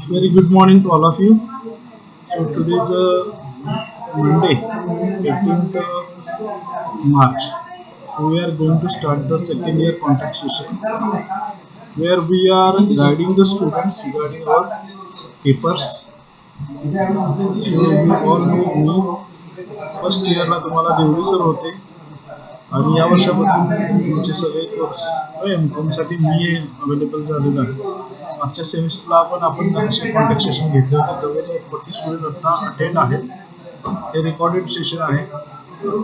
Very good morning to all of you. So today is Monday, 18th March. So we are going to start the second year contact sessions where we are guiding the students regarding our papers. So you all know me. First year ला तुम्हाला Dev.D sir होते आणि या वर्षापासून तुमचे सगळे course M.Com साठी मी available झालेलो आहे. मागच्या सेमिस्टरला आपण असे कॉन्टॅक्ट सेशन घेतले होते. जवळजवळ 40 स्टुडंट आता अटेंड आहेत. हे रेकॉर्डेड सेशन आहे.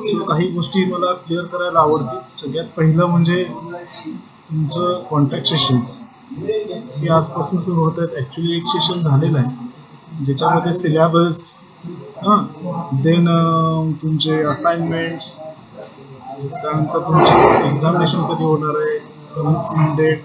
सो काही गोष्टी मला क्लिअर करायला आवडतील. सगळ्यात पहिलं म्हणजे तुमचं कॉन्टॅक्ट सेशन्स हे आजपासून सुरू होत आहेत. ॲक्च्युली एक सेशन झालेलं आहे ज्याच्यामध्ये सिलेबस देन तुमचे असाइनमेंट्स, त्यानंतर तुमचे एक्झामिनेशन कधी होणार आहे, कमेन्समेंट डेट.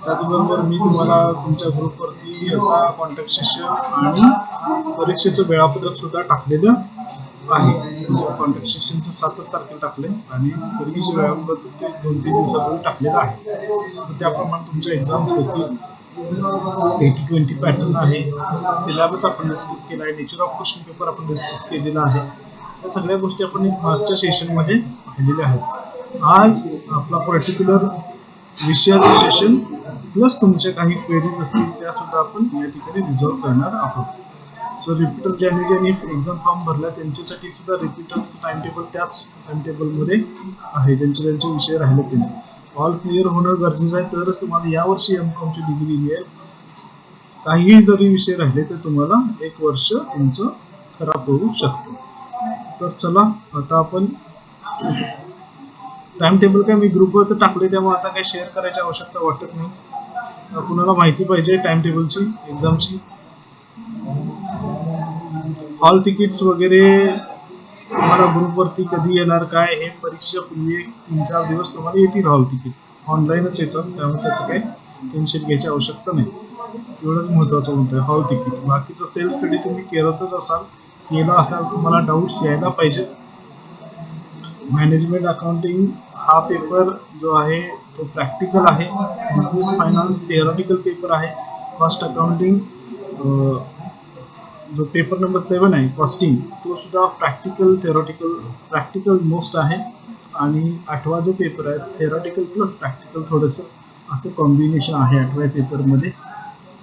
त्याचबरोबर मी तुम्हाला तुमच्या ग्रुपवरती आता कॉन्टॅक्ट सेशन आणि परीक्षेचं वेळापत्रक सुद्धा टाकलेलं आहे. म्हणजे कॉन्टॅक्ट सेशनचं 7 तारखेला टाकले आणि परीक्षेचं वेळापत्रक 2-3 दिवसापूर्वी टाकलेलं आहे. तर त्याप्रमाणे तुमच्या एक्झाम्स होतील. 80-20 पॅटर्न आहे. सिलेबस आपण डिस्कस केला आहे. नेचर ऑफ क्वेश्चन पेपर आपण डिस्कस केलेला आहे. या सगळ्या गोष्टी आपण मागच्या सेशनमध्ये पाहिलेल्या आहेत. आज आपला पर्टिक्युलर विषयाचं सेशन प्लस तुमच्या काही क्वेरीज असतील त्या सुद्धा आपण या ठिकाणी रिझॉल्व्ह करणार आहोत. सो रिपीटर ज्यांनी एक्झाम फॉर्म भरला त्यांच्यासाठी सुद्धा रिपीटरचं टाइम टेबल त्याच टाइम टेबलमध्ये आहे. ज्यांचे विषय राहिले त्यांनी ऑल क्लिअर होणं गरजेचं आहे. तरच तुम्हाला यावर्षी एम.कॉमची डिग्री मिळेल. काहीही जरी विषय राहिले तर तुम्हाला 1 वर्ष तुमचं खराब होऊ शकतं. तर चला आता आपण टाइम टेबल काय मी ग्रुपवर तर टाकले त्यामुळे आता काही शेअर करायची आवश्यकता वाटत नाही. कुणाला माहिती पाहिजे टाइम टेबलची एक्झामची, हॉल तिकीट्स वगैरे तुम्हाला ग्रुपवरती कधी येणार काय हे परीक्षेपूर्वी 3-4 दिवस तुम्हाला येतील. हॉल तिकीट ऑनलाईनच येतात त्यामुळे त्याचं काही टेन्शन घ्यायची आवश्यकता नाही. एवढंच महत्त्वाचं म्हणतोय हॉल तिकीट. बाकीचं सेल्फ स्टडी तुम्ही केला असाल तुम्हाला डाऊट्स यायला पाहिजे. मॅनेजमेंट अकाउंटिंग हा पेपर जो आहे तो प्रॅक्टिकल आहे. बिझनेस फायनान्स थिअरॉटिकल पेपर आहे. कॉस्ट अकाउंटिंग जो पेपर नंबर 7 आहे कॉस्टिंग तो सुद्धा प्रॅक्टिकल मोस्ट आहे. आणि 8वा जो पेपर आहे थिअरॉटिकल प्लस प्रॅक्टिकल थोडंसं असं कॉम्बिनेशन आहे 8व्या पेपरमध्ये.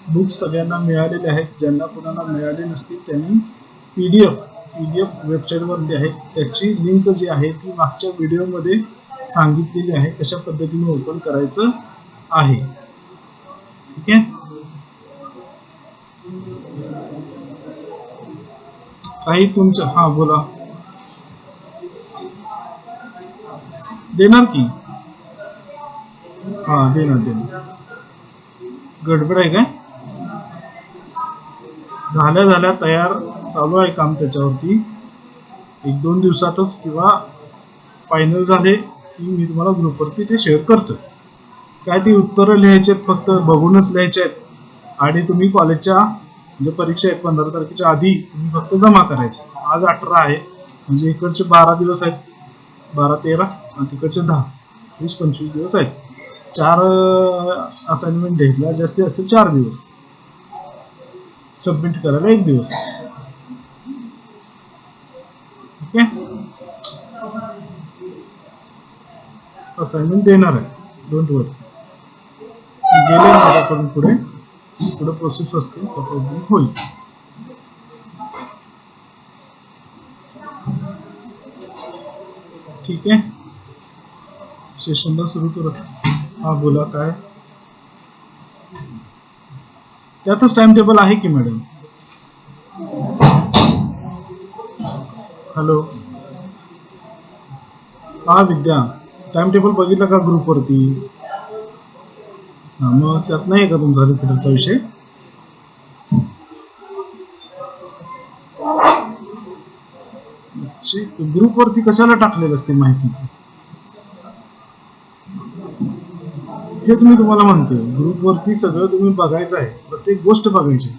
बुक्स सगळ्यांना मिळालेले आहेत. ज्यांना कोणाला मिळाले नसतील त्यांनी पीडीएफ वेबसाईटवरती आहे. त्याची लिंक जी आहे ती मागच्या व्हिडिओमध्ये सांगितलेली आहे कशा पद्धतीने ओपन करायचं आहे. ठीक आहे. काही तुमचं बोला. देणार की देणार. गडबड आहे काय? झाल्या तयार चालू आहे काम त्याच्यावरती. 1-2 दिवसातच किंवा फायनल झाले की मी तुम्हाला ग्रुपवरती ते शेअर करतो. काय ती उत्तरं लिहायची आहेत, फक्त बघूनच लिहायचे आहेत. आणि तुम्ही कॉलेजच्या म्हणजे परीक्षा आहेत 15 तारखेच्या आधी तुम्ही फक्त जमा करायचे. आज 18 आहे म्हणजे इकडचे 12 दिवस आहेत. 12-13 आणि तिकडचे 10, 20-25 दिवस आहेत. 4 असाइनमेंट घेतला जास्तीत जास्त 4 दिवस. सबमिट करायला 1 दिवस. ठीक आहे. असाइनमेंट देणार आहे. डोंट वरी. गेले माझ्याकडून पुढे प्रोसेस असते त्या पद्धतीने होईल. ठीक आहे. सेशनला सुरू करू. बोला काय त्यातच टाइम टेबल आहे की मॅडम? हॅलो विद्या, टाइम टेबल बघितलं का ग्रुपवरती? मग त्यात नाही का तुमचा रिपीटरचा विषय? ग्रुपवरती कशाला टाकलेलं असते माहिती? हेच मी तुम्हाला म्हणतोय. ग्रुपवरती सगळं तुम्ही बघायचं आहे. प्रत्येक गोष्ट बघायची.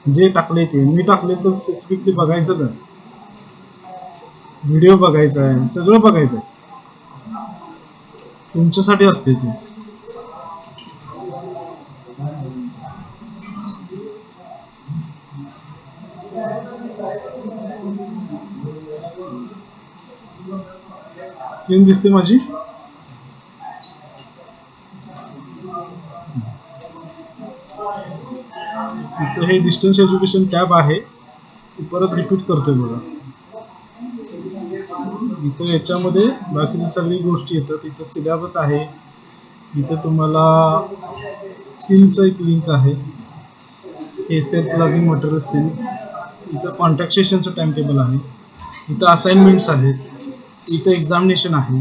जे टाकले ते मी टाकले तर स्पेसिफिकली बघायचंच आहे. व्हिडिओ बघायचा आहे. सगळं बघायचं आहे. तुमच्यासाठी असते ते. स्क्रीन दिसते माझी? इथं हे डिस्टन्स एज्युकेशन टॅब आहे, परत रिपीट करतोय बघा. इथं याच्यामध्ये बाकीची सगळी गोष्टी येतात. इथं सिलेबस आहे, इथं तुम्हाला सीनचं एक लिंक आहे, हे सेल्फ लर्निंग मटेरियल सीन. इथं कॉन्टॅक्ट सेशनचं टाइम टेबल आहे, इथं असाइनमेंट्स आहेत, इथं एक्झामिनेशन आहे.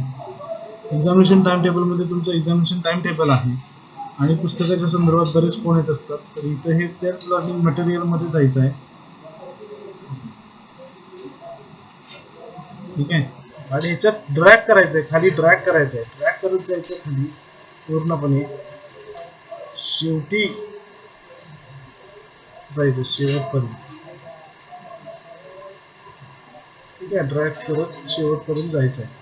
एक्झामिनेशन टाइम टेबलमध्ये तुमचं एक्झामिनेशन टाइम टेबल आहे आणि पुस्तकाच्या संदर्भात बरेच कोण येत असतात. तर इथं हे सेल्फ लर्निंग मटेरियलमध्ये जायचं आहे. ठीक आहे, आणि ह्याच्यात ड्रॅग करायचं आहे, खाली ड्रॅग करायचं आहे, ड्रॅग करत जायचं खाली पूर्णपणे, शेवटी जायचं शेवटपर्यंत. ठीक आहे, ड्रॅग करत शेवटपर्यंत जायचं आहे.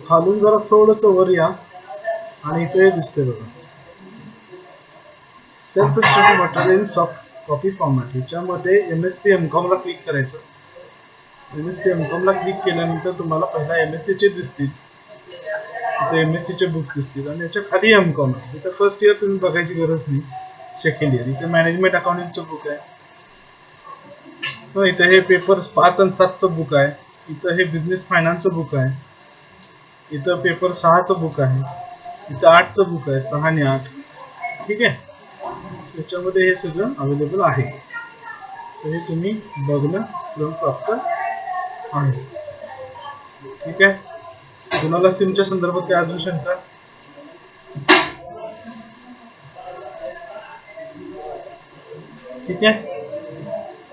खालून जरा थोडंसं वर या आणि इथे दिसते बघा, self study material soft copy format. ह्याच्यामध्ये MSc MCOM ला क्लिक करायचं. MSc MCOM ला क्लिक केल्यानंतर तुम्हाला पहिला MSc चे दिसतील, इथे MSc चे बुक्स दिसतील आणि याच्या खाली MCOM. इथं फर्स्ट इयर तुम्ही बघायची गरज नाही, सेकंड इयर. इथे मॅनेजमेंट अकाउंटिंगचं बुक आहे, इथं हे पेपर 5 आणि 7चं बुक आहे, इथं हे बिझनेस फायनान्सचं बुक आहे, इथं पेपर 6चं बुक आहे, इथं 8चं बुक आहे, 6 आणि 8. ठीक आहे, त्याच्यामध्ये हे सगळं अवेलेबल आहे. तर हे तुम्ही बघणं प्राप्त आहे. ठीक आहे, कुणाला सिमच्या संदर्भात काय अजून शंका? ठीक आहे,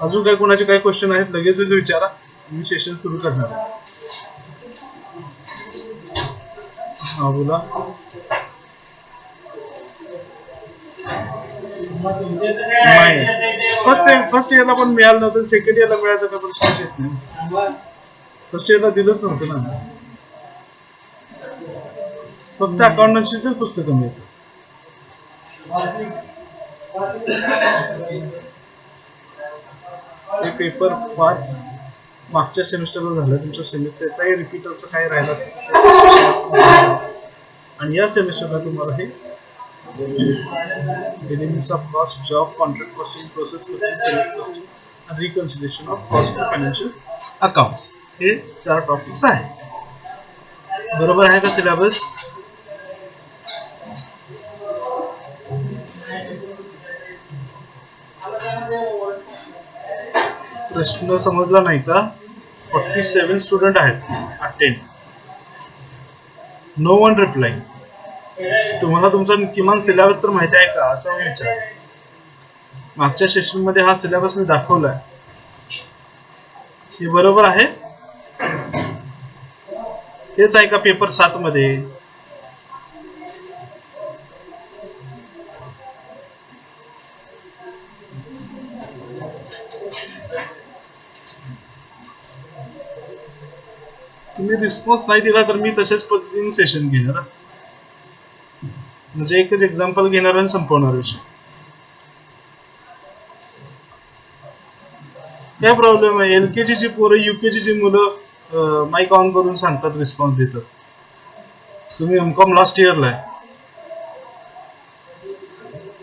अजून काय कोणाचे काय क्वेश्चन आहेत लगेचच विचारा, मी सेशन सुरू करणार आहे. हा बोला. नाही, फर्स्ट इयरला पण मिळालं नव्हतं, सेकंड इयरला मिळायचा का प्रश्नच येत नाही. फर्स्ट इयरला दिलंच नव्हतं ना, फक्त अकाउंटन्सीच पुस्तकं मिळतं. हे पेपर 5 मागच्या सेमिस्टरला झालं, तुमच्या सेमिस्टरचाही रिपीटरचं काही राहिलं असेल, आणि या सेमिस्टरला तुम्हाला हे elements of cost, job, contract costing, process costing, sales costing आणि reconciliation of cost of financial accounts, हे 4 टॉपिक्स आहेत. बरोबर आहे का सिलेबस? प्रश्न समजला नाही का? 47 स्टुडंट आहेत अटेंड, नो वन रिप्लाय. तुम्हाला तुमचा किमान सिलेबस तर माहिती आहे का, असं मी विचार. मागच्या सेशन मध्ये हा सिलेबस मी दाखवलाय, हे बरोबर आहे? हेच आहे का पेपर 7 मध्ये? तुम्ही रिस्पॉन्स नाही दिला तर मी तशाच पद्धतीने सेशन घेणार, म्हणजे एकच एक्झाम्पल घेणार आणि संपवणार विषय. काय प्रॉब्लेम आहे? LKG ची पोरं UKG ची मुलं माईक ऑन करून सांगतात, रिस्पॉन्स देतात. तुम्ही MCOM लास्ट इयरला आहे,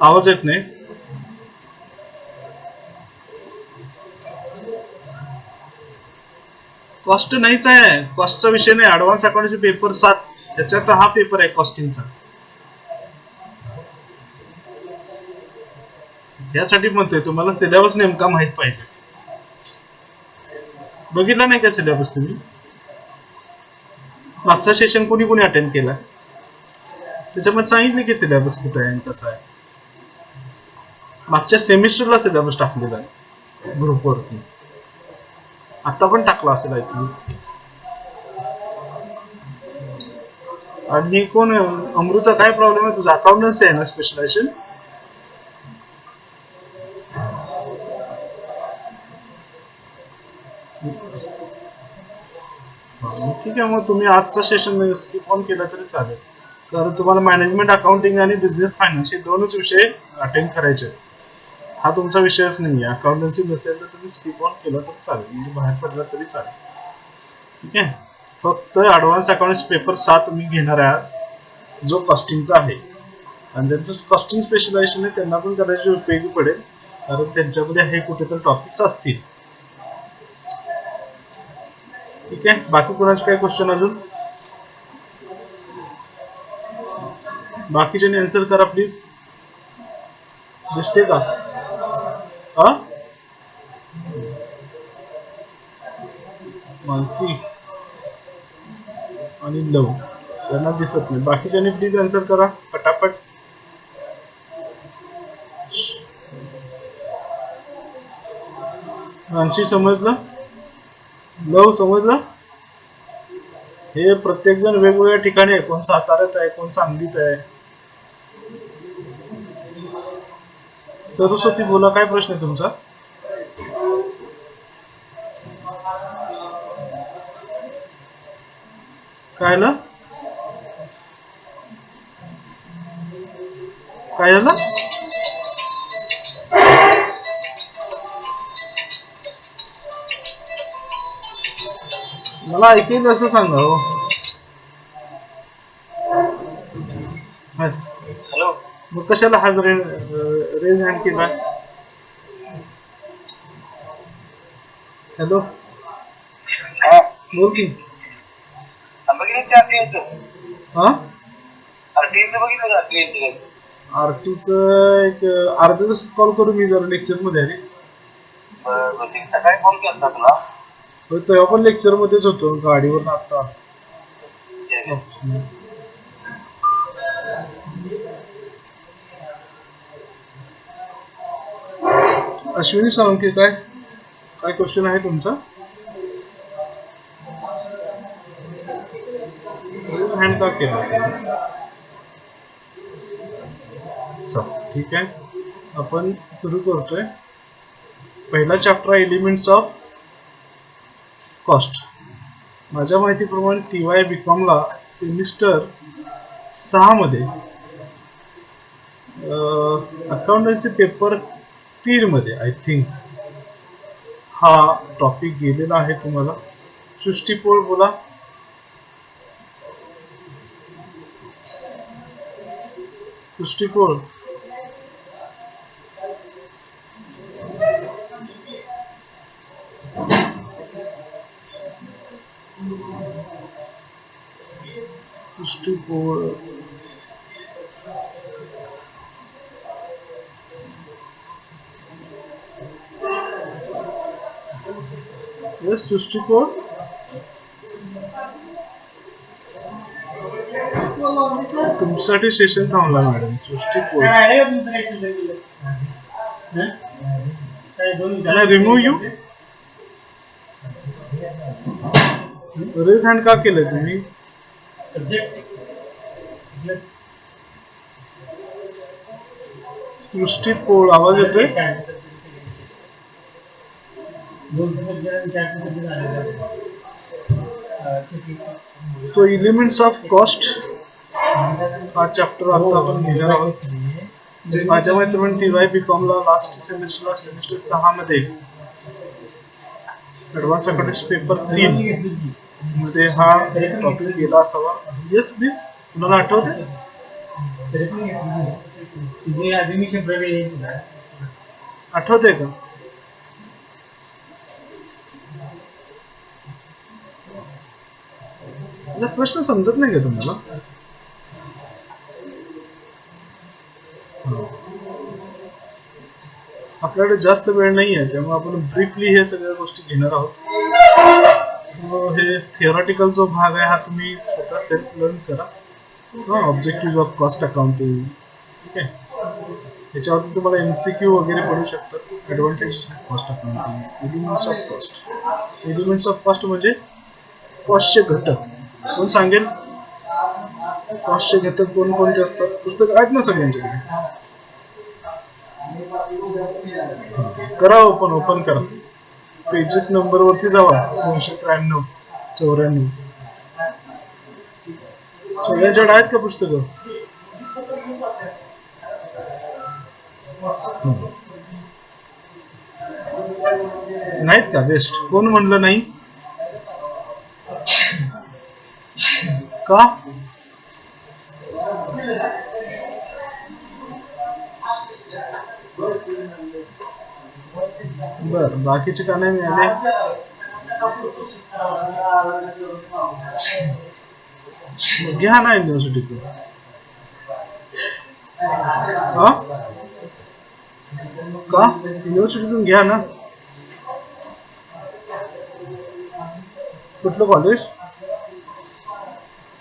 आवाज येत नाही. कॉस्ट नाहीच आहे, कॉस्टचा विषय नाही. ऍडव्हान्स अकाउंटचे पेपर 7 त्याच्यात हा पेपर आहे कॉस्टिंगचा. यासाठी म्हणतोय तुम्हाला सिलेबस नेमका माहित पाहिजे. बघितला नाही का सिलेबस तुम्ही? मागचा सेशन कोणी कोणी अटेंड केला, त्याच्यामध्ये सांगितले की सिलेबस कुठे आहे आणि कसं आहे. मागच्या सेमिस्टरला सिलेबस टाकलेला आहे ग्रुपवरती, आता पण टाकला असेल आय थिंक. आणि कोण अमृता, काय प्रॉब्लेम आहे तुझा? अकाउंटन्सी आहे ना स्पेशलायझेशन? ठीक आहे, मग तुम्ही आजचा सेशन स्किप ऑन केला तरी चालेल. कारण तुम्हाला मॅनेजमेंट अकाउंटिंग आणि बिझनेस फायनान्स हे दोनच विषय अटेंड करायचे. हा तुमचा विषयच नाही आहे. अकाउंटन्सी नसेल तर तुम्ही स्किप ऑन केलं तर चालेल, म्हणजे बाहेर पडला तरी चालेल. ठीक आहे. फक्त ऍडव्हान्स अकाउंटन्सी पेपर 7 तुम्ही घेणार आहे आज, जो कॉस्टिंगचा आहे. आणि ज्यांचं कॉस्टिंग स्पेशलायझेशन आहे त्यांना पण कदाचित उपयोगी पडेल, कारण त्यांच्यामध्ये हे कुठेतरी टॉपिक्स असतील. ठीक आहे. बाकी कोणाचे काही क्वेश्चन अजून? बाकीच्यांनी आन्सर करा प्लीज. दिसते का? मानसी आणि लव त्यांना दिसत नाही. बाकीच्यांनी प्लीज आन्सर करा पटापट. मानसी समजलं? लव समजलं? हे प्रत्येक जण वेगवेगळ्या ठिकाणी आहे. कोण साताऱ्यात आहे, कोण सांगलीत आहे. सरस्वती बोला, काय प्रश्न आहे तुमचा? काय झालं? काय झालं? मला ऐकेल असं सांगा हो. हॅलो, मग कशाला हा रेज हँड केला? हॅलो, बोल की. आरटीच एक अर्धा तास कॉल करू, मी जरा लेक्चर मध्ये आहे. सकाळी कॉल केला तुला? तेव्हा पण लेक्चर मध्येच होतो, गाडीवर आता. अश्विनी साळुंखे, काय काय क्वेश्चन आहे तुमचा? हँड का केला? ठीक आहे, आपण सुरू करतोय. पहिला चॅप्टर आहे एलिमेंट्स ऑफ कॉस्ट. माझ्या माहितीप्रमाणे TY BCom ला सेमिस्टर 6 मध्ये अकाउंटन्सी पेपर 3 मध्ये आय थिंक हा टॉपिक गेलेला आहे तुम्हाला. सृष्टी पोळ बोला. सृष्टी पोळ, सृष्टी पोळ, यस सृष्टी पोळ. तुमच्यासाठी सेशन थांबला madam. Srishti Pol, remove you. Raise hand का केलंय तुम्ही? सृष्टी पोळ, आवाज येतोय? सो एलिमेंट्स ऑफ कॉस्ट हा चॅप्टर आता आपण घेणार आहोत. जे माझ्या मैत्रिणी TY BCom ला लास्ट सेमिस्टरला सेमिस्टर 6 मध्ये ऍडव्हान्स अकाउंटन्सी पेपर 3 मध्ये हा टॉपिक गेला असावा. येस प्लीज, कुणाला आठवते? आठवते का? प्रश्न समजत नाही का तुम्हाला? आपल्याकडे जास्त वेळ नाही आहे, त्यामुळे आपण ब्रीफली हे सगळ्या गोष्टी घेणार आहोत. सो हे थिअरॉटिकल जो भाग आहे हा तुम्ही स्वतः सेल्फ लर्न करा. Objective of cost accounting. ठीक आहे, याच्यावरती तुम्हाला MCQ वगैरे पडू शकतात. Advantage cost accounting, elements of cost. Elements of cost म्हणजे कॉस्टचे घटक. कोण सांगेल? कॉस्टचे घटक कोणकोणते असतात? पुस्तक आहेत ना सगळ्यांच्याकडे? करा, ओपन करा. पेजेस नंबर वरती जावा. 293, 94. सगळ्यांच्याकडे आहेत का पुस्तकं? नाहीत का? बेस्ट. कोण म्हणलं नाही? का? बर, बाकीचे का नाही मिळाले? घ्या ना युनिव्हर्सिटीतून. का? युनिव्हर्सिटीतून घ्या ना. कुठलं कॉलेज?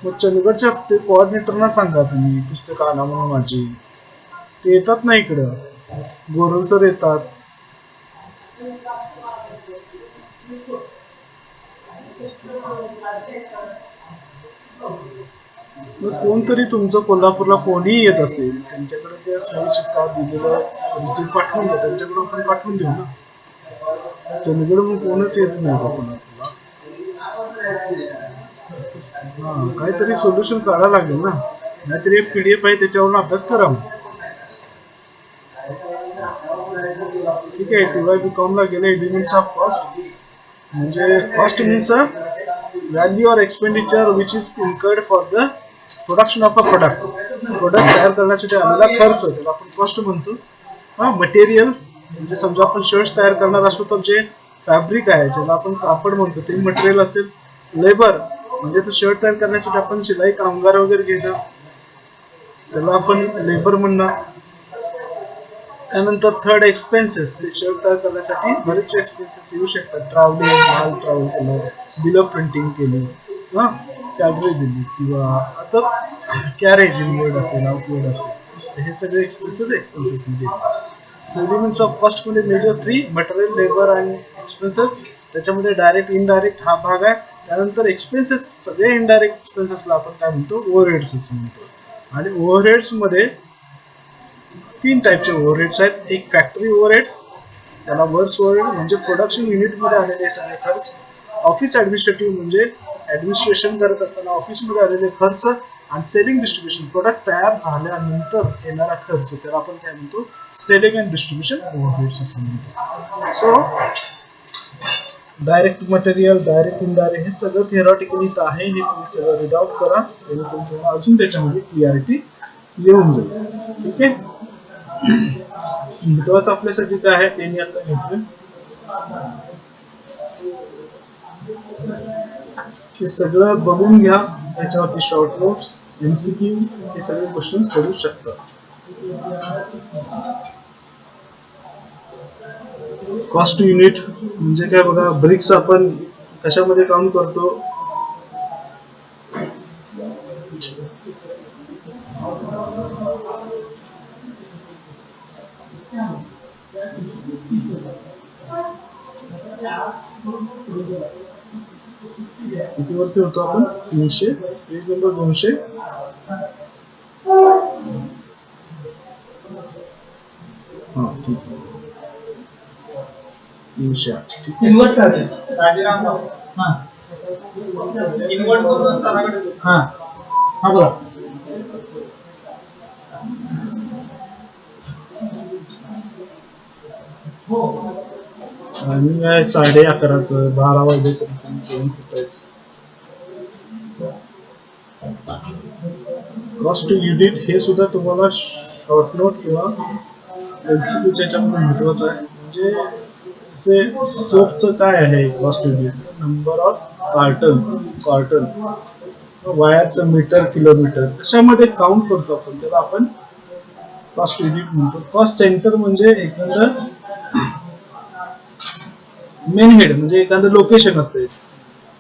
मग चंदगडच्या ते कोऑर्डिनेटरना सांगा तुम्ही पुस्तकं आणा म्हणून माझी. ते येतात ना इकडं, गोरल सर येतात. मग कोणतरी तुमचं कोल्हापूरला कोणीही येत असेल त्यांच्याकडे ते सही शिक्का दिलेलं रिसिप्ट पाठवून द्या, त्यांच्याकडे आपण पाठवून देऊ ना. चंदगड मग कोणच येत नाही का कोल्हापूरला? हा, काहीतरी सोल्युशन काढायला लागेल ना. नाहीतरी एक PDF आहे त्याच्यावरून अभ्यास करा. ठीक आहे. TY ला गेले. एलिमेंट्स ऑफ कॉस्ट म्हणजे cost means value or expenditure which is incurred for the production of a product. Product तयार करण्यासाठी आलेला खर्च त्याला आपण कॉस्ट म्हणतो. मटेरियल्स म्हणजे समजा आपण शर्ट्स तयार करणार असू तर जे फॅब्रिक आहे ज्याला आपण कापड म्हणतो ते मटेरियल असेल. लेबर म्हणजे तो शर्ट तयार करण्यासाठी आपण शिलाई कामगार वगैरे घेणं त्याला आपण लेबर म्हणणार. त्यानंतर थर्ड एक्सपेन्सेस, ते शर्ट तयार करण्यासाठी बरेचसे एक्सपेन्सेस येऊ शकतात. ट्रॅव्हलिंग, माल ट्रॅव्हल केलं, बिल ऑफ प्रिंटिंग केली, सॅलरी दिली किंवा आता कॅरेज इनवर्ड असेल आउटवर्ड असेल, तर हे सगळे एक्सपेन्सेस मध्ये येतात. सो एलिमेंट्स ऑफ कॉस्ट मध्ये मेजर 3 मटेरियल, लेबर आणि एक्सपेन्सेस. त्याच्यामध्ये डायरेक्ट इनडायरेक्ट हा भाग आहे. त्यानंतर एक्सपेन्सेस, सगळे इनडायरेक्ट एक्सपेन्सेसला आपण काय म्हणतो? ओव्हरहेड्स असं म्हणतो. आणि ओव्हरहेड्स मध्ये 3 टाईपचे ओव्हरहेड्स आहेत. एक फॅक्टरी ओव्हरहेड्स, त्याला वर्क्स ओव्हरहेड म्हणजे प्रोडक्शन युनिट मध्ये आलेले सगळे खर्च. ऑफिस ऍडमिनिस्ट्रेटिव्ह म्हणजे ऍडमिनिस्ट्रेशन करत असताना ऑफिस मध्ये आलेले खर्च. आणि सेलिंग डिस्ट्रीब्युशन, प्रोडक्ट तयार झाल्यानंतर येणारा खर्च, त्याला आपण काय म्हणतो? सेलिंग अँड डिस्ट्रीब्युशन ओव्हरहेड्स असं म्हणतो. So direct material, direct indirect हे सगळं थिअरॉटिकली आहे. हे तुम्ही सगळं रीड आउट करा, जेणेकरून तुम्हाला अजून त्याच्यामध्ये क्लिअरिटी येऊन जाईल. ठीक आहे. महत्वाचं आपल्यासाठी काय आहे ते मी आता घेतोय. हे सगळं बघून घ्या. याच्यावरती शॉर्ट नोट्स, MCQ हे सगळे क्वेश्चन्स करू शकता. कॉस्ट युनिट म्हणजे काय बघा, ब्रिक्स आपण कशामध्ये काउंट करतो? किती वरती होतो आपण? 300, पेज नंबर 200. हा, ठीक आहे. 308. ठीक आहे. इन्व्हर्ट करते राजेराम. हां इन्व्हर्ट करून सराकडे. हां हां बोला. हो आणि काय 11:30 12 वाजले तरी तुम्ही जेवण करतायच. कॉस्ट युनिट हे सुद्धा तुम्हाला शॉर्ट नोट किंवा MCQच्या याच्यामध्ये महत्वाचं आहे. म्हणजे असे सोपचं काय आहे cost unit? Number of carton वायरचं मीटर, किलोमीटर कशामध्ये काउंट करतो आपण, त्याला आपण कॉस्ट युनिट म्हणतो. कॉस्ट सेंटर म्हणजे एखादं मेन हेड म्हणजे एखादं लोकेशन असेल.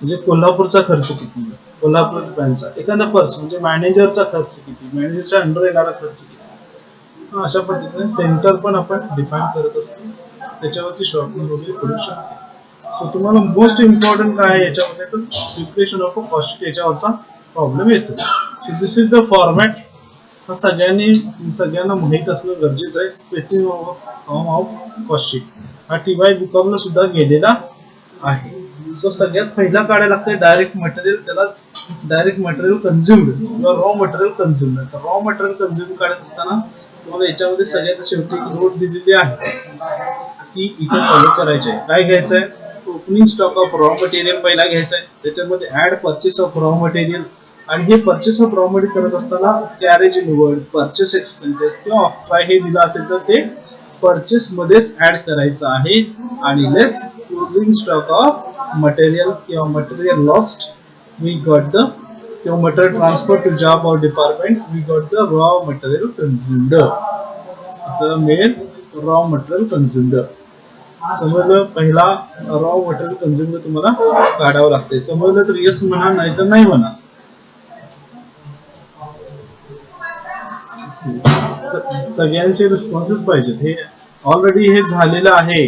म्हणजे कोल्हापूरचा खर्च किती, कोल्हापूर ब्रँचचा. एखादा पर्स म्हणजे मॅनेजरचा खर्च किती, मॅनेजरच्या अंडर येणारा खर्च किती. अशा पद्धतीने सेंटर पण आपण डिफाईन करत असतो. त्याच्यावरती शॉर्ट नोट वगैरे करू शकतो. सो तुम्हाला मोस्ट इम्पॉर्टंट काय आहे याच्यामध्ये, तर प्रिपरेशन ऑफ अ कॉस्ट याच्यावरचा प्रॉब्लेम येतो. So this is the format. हा सगळ्यांना माहीत असणं गरजेचं आहे. Specific form of cost sheet हा TY BCom ला सुद्धा गेलेला आहे. सो सगळ्यात पहिला काढायला लागते डायरेक्ट मटेरियल, त्यालाच डायरेक्ट मटेरियल कन्झ्युम्ड किंवा रॉ मटेरियल कन्झ्युम्ड. तर रॉ मटेरियल कन्झ्युम काढत असताना तुम्हाला याच्यामध्ये सगळ्यात शेवटी एक नोट दिलेली आहे, ती इथे फॉलो करायची आहे. काय घ्यायचं आहे? Opening stock of raw material पहिला घ्यायचा आहे, त्याच्यामध्ये add purchase of raw material, आणि हे परचेस ऑफ रॉ मटेरियल करत असताना कॅरेज इनवर्ड, परचेस एक्सपेन्सेस किंवा ऑक्ट्राय हे दिलं असेल तर ते परचेस मध्येच ऍड करायचं आहे. आणि less closing stock of material किंवा material lost, we got the किंवा material transfer to job or department, we got the raw material consumed. The main raw material consumed. समजलं? पहिला रॉ मटेरियल कन्झ्युम्ड तुम्हाला काढावं लागते. समजलं तर येस म्हणा, नाही तर नाही म्हणा. सगळ्यांचे रिस्पॉन्सेस पाहिजेत. हे ऑलरेडी हे झालेलं आहे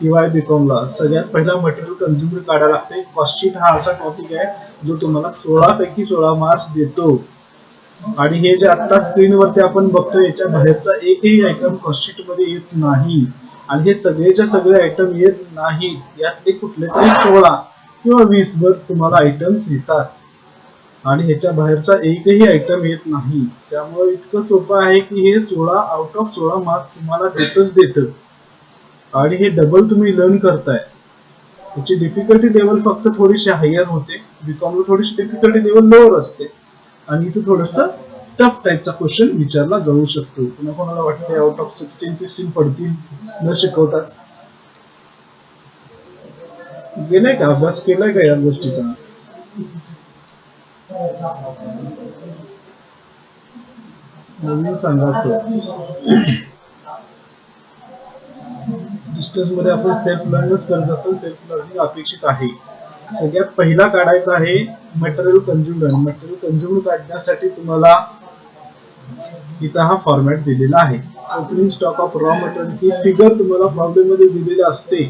TY BCom ला. सगळ्यात पहिला मटेरियल कन्झ्युम्ड काढायला लागते. कॉस्ट शीट हा असा टॉपिक आहे जो तुम्हाला 16 पैकी 16 मार्क्स देतो. आणि हे जे आता स्क्रीनवरती आपण बघतो याच्या बाहेरचा एकही आयटम कॉस्ट शीट मध्ये येत नाही. आणि हे सगळेच्या सगळे आयटम येत नाहीत, यातले कुठले तरी 16 किंवा 20 भर तुम्हाला आयटम्स येतात आणि ह्याच्या बाहेरचा एकही आयटम येत नाही. त्यामुळे इतकं सोपं आहे की हे 16 आउट ऑफ 16 मार्क तुम्हाला देतच देतं. आणि हे डबल तुम्ही लर्न करताय. याची डिफिकल्टी लेवल फक्त थोडीशी हायर होते. बीकॉम ला थोडीशी डिफिकल्टी लेवल लोअर असते आणि इथे थोडस टफ टाईपचा क्वेश्चन विचारला जाऊ शकतो. पुन्हा कोणाला वाटते आउट ऑफ 16 पडतील न शिकवताच? गेलाय का अभ्यास केलाय का या गोष्टीचा? नवीन सांगा सर. डिस्टन्स मध्ये आपण सेल्फ लर्निंगच करत असेल, सेल्फ लर्निंग अपेक्षित आहे. सगळ्यात पहिला काढायचा आहे मटेरियल कन्झ्युम्ड. मटेरियल कन्झ्युम्ड काढण्यासाठी तुम्हाला इथं हा फॉर्मॅट दिलेला आहे. Opening stock of raw material he figure तुम्हाला प्रॉब्लेम मध्ये दिलेली असते.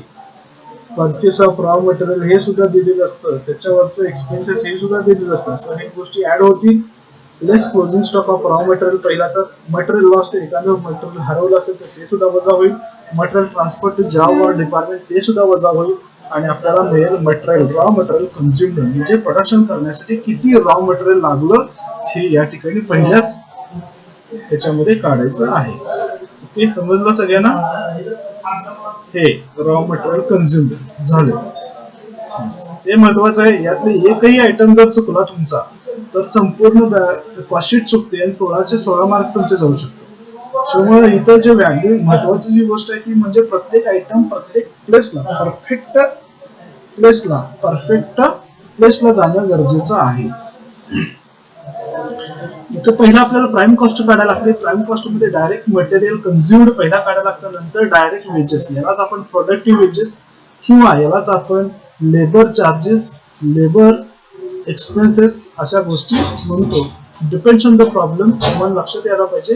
परचेस ऑफ रॉ मटेरियल हे सुद्धा दिलेलं असतं, त्याच्यावरचं एक्सपेन्सेस हे सुद्धा दिलेलं असतं. सो हे गोष्टी ऍड होतील. Less closing stock of raw material पहिला, तर मटेरियल लॉस्ट, एखादं मटेरियल हरवलं असेल तर ते सुद्धा वजा होईल. Material transfer to job or department ते सुद्धा वजा होईल. आणि आपल्याला मिळेल मटेरियल रॉ मटेरियल कन्झ्युम्ड, म्हणजे प्रोडक्शन करण्यासाठी किती रॉ मटेरियल लागलं हे या ठिकाणी पहिल्याच त्याच्यामध्ये काढायचं आहे. ओके, समजलं सगळ्यांना? हे रॉ मटेरियल कन्झ्युम्ड झालं. ते महत्वाचं आहे. यातले एकही आयटम जर चुकला तुमचा तर संपूर्ण कॉस्ट शीट चुकते आणि 16चे 16 मार्क तुमचे जाऊ शकतो. त्यामुळे इथं जे व्हॅल्यू महत्वाची जी गोष्ट आहे की म्हणजे प्रत्येक आयटम प्रत्येक प्लेसला परफेक्ट प्लेसला जाणं गरजेचं आहे. इथं पहिला आपल्याला प्राइम कॉस्ट काढायला लागते. प्राइम कॉस्ट मध्ये डायरेक्ट मटेरियल कन्झ्युम्ड पहिला काढायला लागतं, नंतर डायरेक्ट वेजेस, यालाच आपण प्रोडक्टिव्ह वेजेस किंवा यालाच आपण लेबर चार्जेस, लेबर एक्सपेन्सेस अशा गोष्टी म्हणतो. Depends on the problem. तुम्हाला लक्षात यायला पाहिजे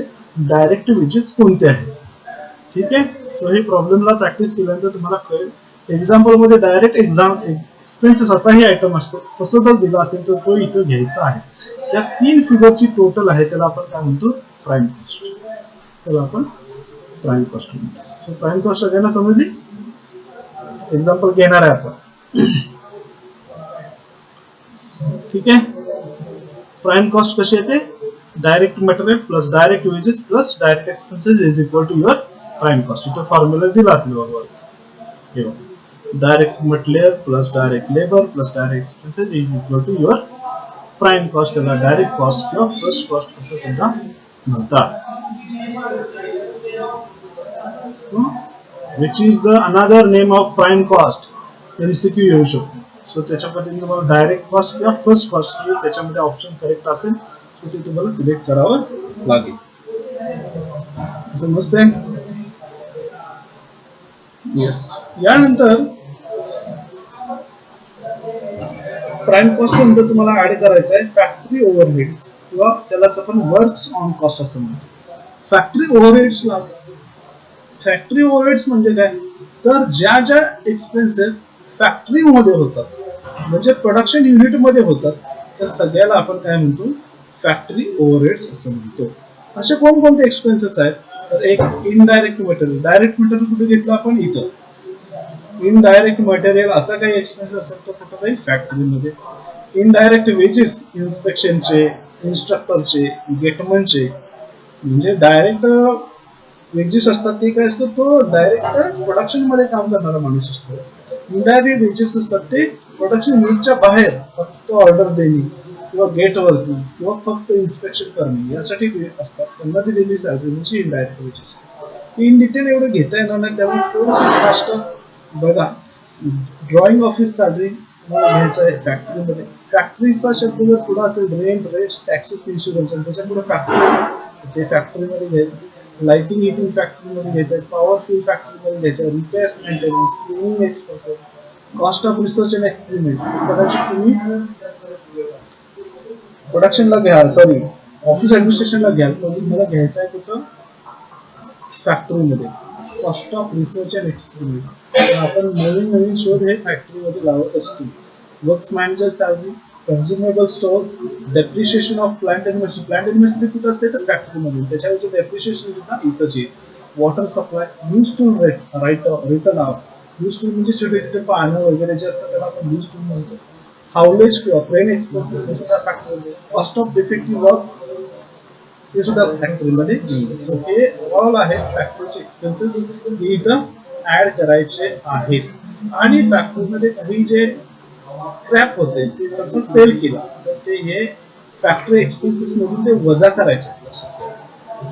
डायरेक्ट वेजेस कोणते आहेत. ठीक आहे. सो हे प्रॉब्लेमला प्रॅक्टिस केल्यानंतर तुम्हाला कळेल. एक्झाम्पल मध्ये डायरेक्ट एक्सपेन्सेस असाही आयटम असतो, तसं जर दिला असेल तर तो इथं घ्यायचा आहे. त्या 3 फिगरची टोटल आहे त्याला आपण काय म्हणतो? Prime cost. त्याला आपण प्राइम कॉस्ट म्हणतो. सो प्राइम कॉस्ट सगळ्यांना समजली? एक्झाम्पल घेणार आहे आपण. ठीक आहे. प्राइम कॉस्ट कशी येते? Direct material plus direct wages plus direct expenses is equal to your prime cost. इथं फॉर्म्युला दिला असेल बरोबर. Direct material plus direct labour plus direct expenses is equal to your prime cost. त्याला direct cost किंवा first cost असं सुद्धा म्हणतात. Which is the another name of prime cost. MCQ येऊ शकतो. सो त्याच्या पद्धतीने तुम्हाला डायरेक्ट कॉस्ट किंवा फर्स्ट कॉस्ट हे त्याच्यामध्ये ऑप्शन करेक्ट असेल सो ते तुम्हाला सिलेक्ट करावं लागेल. समजतंय? येस. यानंतर प्राइम कॉस्ट नंतर तुम्हाला ऍड करायचं आहे फॅक्टरी ओव्हरहेड्स किंवा त्यालाच आपण वर्क्स ऑन कॉस्ट असं म्हणतो. फॅक्टरी ओव्हरहेड्स म्हणजे काय? तर ज्या ज्या एक्सपेन्सेस फॅक्टरी मध्ये होतात, म्हणजे प्रोडक्शन युनिट मध्ये होतात, त्या सगळ्याला आपण काय म्हणतो? फॅक्टरी ओव्हरहेड्स असं म्हणतो. असे कोणकोणते एक्सपेन्सेस आहेत? तर एक इनडायरेक्ट मटेरियल. डायरेक्ट मटेरियल कुठे घेतलं आपण? इथं. इनडायरेक्ट मटेरियल असा काही एक्सपेन्स असेल तर कुठं काही फॅक्टरीमध्ये. इनडायरेक्ट वेजेस इन्स्पेक्शनचे, इन्स्ट्रक्टरचे, गेटमनचे, म्हणजे डायरेक्ट वेजेस असतात ते काय असतं, तो डायरेक्ट प्रोडक्शन मध्ये काम करणारा माणूस असतो. इनडायरेक्ट वेजेस असतात ते प्रोडक्शन युनिटच्या बाहेर फक्त ऑर्डर देणे किंवा गेट वरती किंवा फक्त इन्स्पेक्शन करणे यासाठी असतात, त्यांना दिलेली सॅलरी म्हणजे इनडायरेक्ट वेजेस. इन डिटेल एवढं घेता येणार नाही, त्यामुळे थोडंसं स्पष्ट बघा. ड्रॉइंग ऑफिस सॅलरी तुम्हाला घ्यायचं आहे फॅक्टरीमध्ये. फॅक्टरीचा शब्द जर पुढे असेल रेंट, रेट्स, टॅक्सेस, इन्शुरन्स आणि त्याच्या पुढे फॅक्टरी असेल ते फॅक्टरीमध्ये घ्यायचं. लाइटिंग हिटिंग फॅक्टरीमध्ये घ्यायचं, पॉवर फ्यूल फॅक्टरीमध्ये घ्यायचं, repairs maintenance, cleaning expenses, cost of research and experiment. कदाचित तुम्ही प्रोडक्शनला घ्याल, सॉरी ऑफिस ऍडमिनिस्ट्रेशनला घ्याल, पण तुम्हाला घ्यायचं आहे कुठं, फॅक्टरीमध्ये. Cost of research and experiment आपण नवीन नवीन शोध हे फॅक्टरीमध्ये लावत असतो. Works manager salary, कन्झ्युमेबल stores, depreciation of plant and machine. Plant and machinery कुठं असते तर फॅक्टरीमध्ये, त्याच्यावरचं डेप्रिशिएशन सुद्धा इथंच येईल. Water supply, use tool return out. Use tool म्हणजे छोटे छोटे पानं वगैरे जे असतात त्याला आपण यूज टूल म्हणतो. हाऊलेज किंवा क्रेन एक्सपेन्सेस हे सुद्धा फॅक्टरीमध्ये. कॉस्ट ऑफ डिफेक्टिव्ह वर्क्स हे सुद्धा फॅक्टरीमध्ये येईल. सो हे ऑल आहेत फॅक्टरीचे एक्सपेन्सेस, हे इथं ऍड करायचे आहेत. आणि फॅक्टरीमध्ये काही जे स्क्रॅप होते ते जसं सेल केलं तर ते हे फॅक्टरी एक्सपेन्सेस मधून ते वजा करायचे.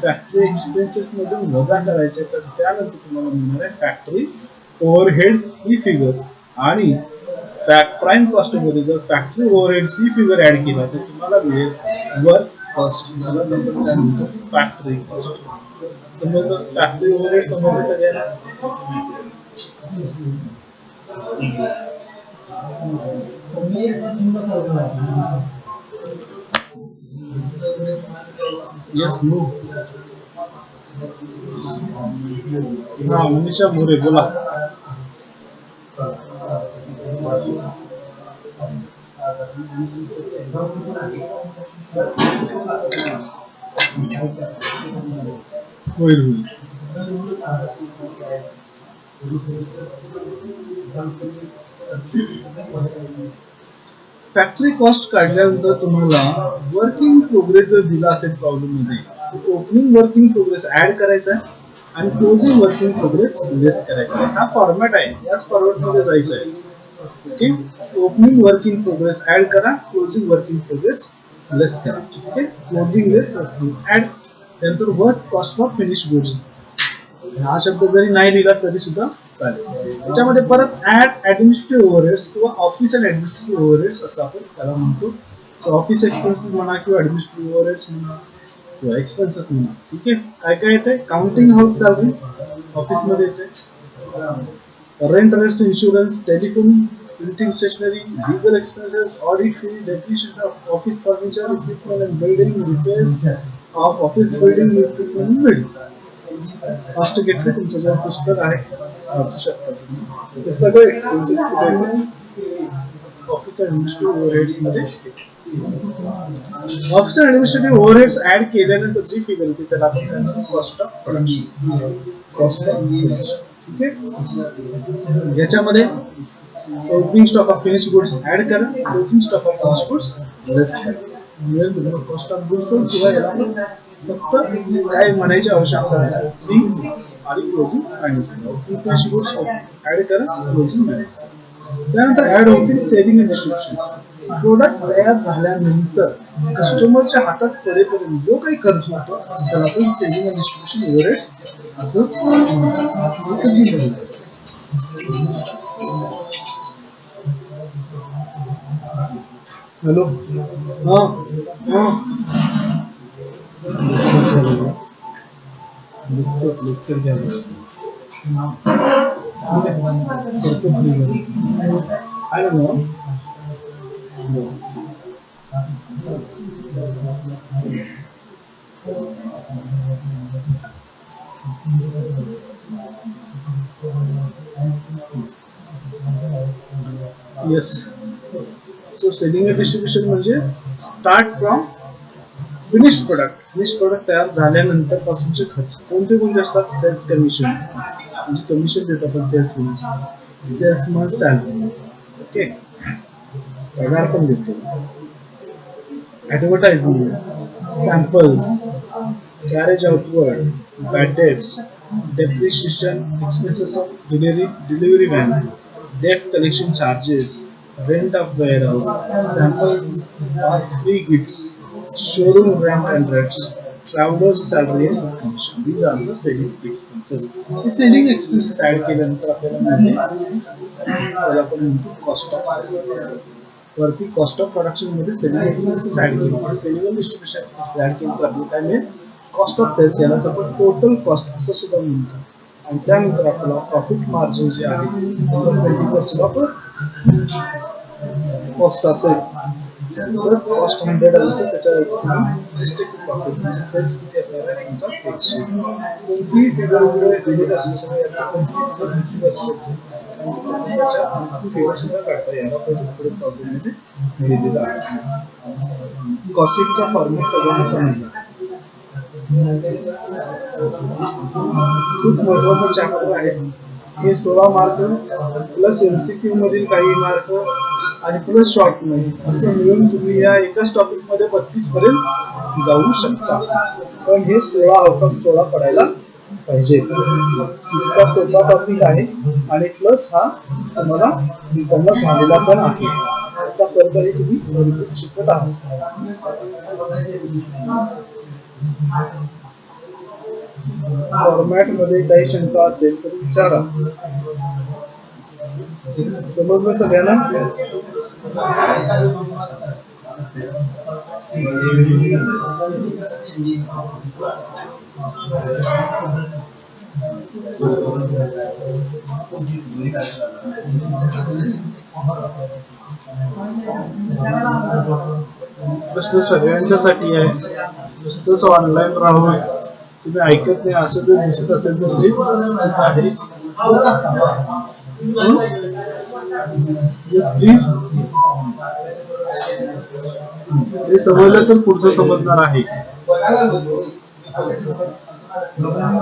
फॅक्टरी एक्सपेन्सेस मधून वजा करायचे, तर त्यानंतर तुम्हाला मिळणार आहे फॅक्टरी ओव्हरहेड्स ही फिगर. आणि प्राइम कॉस्ट मध्ये जर फॅक्टरी ओव्हरहेड्स ही फिगर ऍड केला तर तुम्हाला मिळेल वर्क्स कॉस्ट. मला समजलं त्यानंतर फॅक्टरी कॉस्ट समजलं. फॅक्टरी ओव्हरहेड समजलं सगळ्यांना. Yes no. हा मनीषा मोरे बोला. होईल होईल. फॅक्टरी कॉस्ट काढल्यानंतर तुम्हाला वर्किंग प्रोग्रेस जर दिला असेल प्रॉब्लेम मध्ये, ओपनिंग वर्किंग प्रोग्रेस ऍड करायचा आहे आणि क्लोजिंग वर्किंग प्रोग्रेस लेस करायचा आहे. हा फॉर्मॅट आहे, याच फॉर्मॅट मध्ये जायचं आहे. Okay, opening working progress add करा, क्लोजिंग वर्किंग प्रोग्रेस लेस करा. Okay, closing less add. त्यानंतर वर्स्ट कॉस्ट फॉर फिनिश गुड्स, हा शब्द जरी नाही लिहिला तरी सुद्धा चालेल. त्याच्यामध्ये परत ऍड ऍडमिनिस्ट्रेटिव्ह ओव्हरहेड्स किंवा ऑफिस अँड ऍडमिनिस्ट्रेटिव्ह ओव्हरहेड्स असं आपण त्याला म्हणतो. सो ऑफिस एक्सपेन्सेस म्हणा किंवा ऍडमिनिस्ट्रेटिव्ह ओव्हरहेड्स म्हणा किंवा एक्सपेन्सेस म्हणा. ठीक आहे, काय काय येते, काउंटिंग हाऊस सॅलरी ऑफिसमध्ये येते, rent, rates, insurance, telephone, printing stationery, legal expenses, audit fee, depreciation of office furniture, equipment and building, repairs of office building, equipment and building. Fast घेतले, तुमचं जर पुस्तक आहे वाचू शकता तुम्ही. हे सगळे एक्सपेन्सेस कुठे येते, ऑफिस ऍडमिनिस्ट्रेटिव्ह ओव्हरहेड्स मध्ये. ऑफिस ऍडमिनिस्ट्रेटिव्ह ओव्हरहेड्स ऍड केल्यानंतर जी फिगर येते त्याला आपण cost of production. Cost of production. ठीक आहे, याच्यामध्ये opening stock of finish goods add करा, closing stock of finish goods less करा. म्हणजे तुम्हाला कॉस्ट ऑफ गुड्स किंवा याला फक्त काय म्हणायची आवश्यकता नाही, ओपनिंग आणि क्लोजिंग मॅनेज करा. ओपनिंग फिनिश गुड्स ऍड करा, क्लोजिंग मॅनेज करा. त्यानंतर ऍड होतील सेलिंग अँड डिस्ट्रीब्युशन. प्रोडक्ट तयार झाल्यानंतर कस्टमरच्या हातात पडेपर्यंत जो काही खर्च होतो त्याला आपण सेलिंग अँड डिस्ट्रीब्युशन ओव्हरहेड्स असं म्हणतो. हॅलो, हा लेक्चर घ्यायला yes. So selling and distribution म्हणजे start from finish product. Finish product तयार झाल्यानंतर पासूनचे खर्च कोणते कोणते असतात, सेल्स कमिशन म्हणजे कमिशन देतो आपण sales commission, salesman salary, okay, पगार पण देतो. Advertisement, samples, carriage outward, bad debts, depreciation, expenses of delivery van, debt collection charges, rent of warehouse, samples of free gifts, showroom rent and rates, traveler's salary and commission. These are the selling expenses. The selling expenses add केल्यानंतर आपल्याला मिळते त्याला आपण म्हणतो cost of cells. वरती cost of production मध्ये selling expenses add केले, selling आणि डिस्ट्रीब्युशन ऍड केले तर आपल्याला काय मिळेल, कॉस्ट ऑफ सेल्स. यालाच आपण टोटल कॉस्ट असं सुद्धा म्हणतो. आणि त्यानंतर आपल्याला प्रॉफिट मार्जिन जे आहे 20% ऑफ कॉस्ट असेल तर कॉस्ट 100 आली तर त्याच्यावरती रिस्ट्रिक्टेड प्रॉफिट म्हणजे सेल्स किती असणार आहे तुमचा 100. कोणतीही फिगर पुढे दिलेली असते सगळं, यातली कोणतीही फिगर मिसिंग असू शकते आणि त्याच्या मिसिंग फिगर सुद्धा काढता यायला पाहिजे पुढे प्रॉब्लेममध्ये दिलेला आहे. कॉस्टिंगचा फॉर्म्युला सगळ्यांना समजला. खूप महत्वाचा चॅप्टर आहे हे. 16 मार्क प्लस MCQ मधील काही मार्क आणि प्लस शॉर्ट नाही असं मिळून तुम्ही या एकाच टॉपिक मध्ये 32 पर्यंत जाऊ शकता. पण हे 16 आउट ऑफ 16 पडायला पाहिजे. इतका सोपा टॉपिक आहे आणि प्लस हा तुम्हाला रिकॉर्ड झालेला पण आहे. आतापर्यंतही तुम्ही भरपूर शिकत आहात. फॉर्मॅट मध्ये काही शंका असेल तर विचारा. समजलं सगळ्यांना? प्रश्न सगळ्यांच्यासाठी आहे. नुसतंच ऑनलाईन राहून तुम्ही ऐकत नाही असं जर दिसत असेल तर ते चुकीचं आहे. Yes please. हे समजलं तर पुढचं समजणार आहे.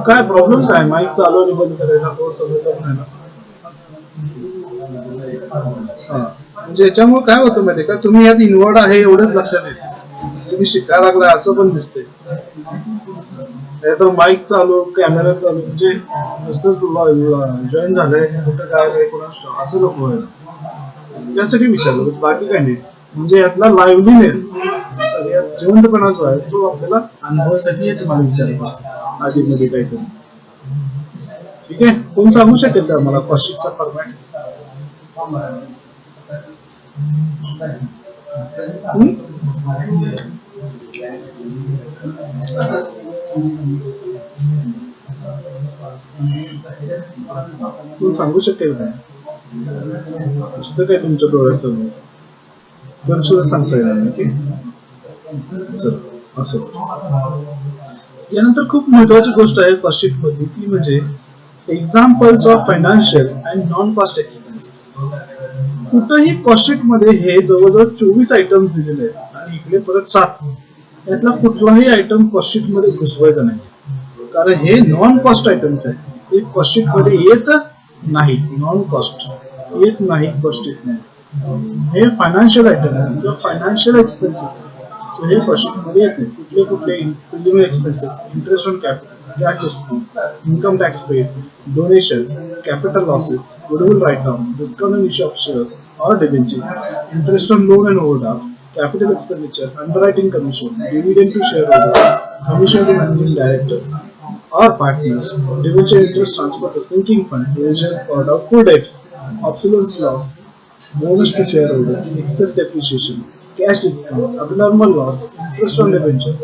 काय प्रॉब्लेम काय, माईक चालू आणि बंद करायला कोण समजलं नाही ना. म्हणजे याच्यामुळे काय होतं माहितीये का, तुम्ही यात इन्व्हॉल्ड आहे एवढंच लक्षात येते. तुम्ही शिकायला लागलाय असं पण दिसतंय. तर माईक चालू, कॅमेरा चालू, म्हणजे नुसतंच जॉईन झालंय कुठं काय कोणा असं नको आहे. त्यासाठी विचारलं बस, बाकी काय नाही. म्हणजे यातला लाईव्हलीनेस, सगळ्यात जिवंतपणा जो आहे तो आपल्याला अनुभवासाठी हे तुम्हाला विचारत असतो आधी मध्ये काहीतरी. ठीक आहे, कोण सांगू शकेल का मला कॉस्टिंगचा फॉर्मॅट? कोण सांगू शकेल काय? नुसतं काय तुमच्या डोळ्यासमोर तर सुद्धा सांगता येणार नाही. असं यानंतर खूप महत्वाची गोष्ट आहे कॉस्टिंग मध्ये, ती म्हणजे examples of financial and non cost expenses. कुठंही कॉस्टिंग मध्ये हे जवळजवळ 24 आयटम्स दिलेले आहेत आणि इकडे परत 7. यातला कुठलाही आयटम कॉस्टिंग मध्ये घुसवायचा नाही, कारण हे नॉन कॉस्ट आयटम्स आहे. हे कॉस्टिंग मध्ये येत नाही, नॉन कॉस्ट येत नाही कॉस्टिंग मध्ये. हे फायनान्शियल आयटम आहे किंवा फायनान्शियल एक्सपेन्सेस आहे. सो हे कॉस्टिंग मध्ये येत नाही. कुठले कुठले preliminary expenses, interest on capital, cash discount, income tax paid, donation, capital losses, goodwill write-down, discount on issue of shares or debenture, interest on loan and overdraft, capital expenditure, underwriting commission, dividend to shareholder, commission to managing director or partners, debenture interest transfer to sinking fund, provision for doubtful debts, obsolescence loss, bonus to shareholders, excess depreciation, cash discount, abnormal loss, interest on debenture,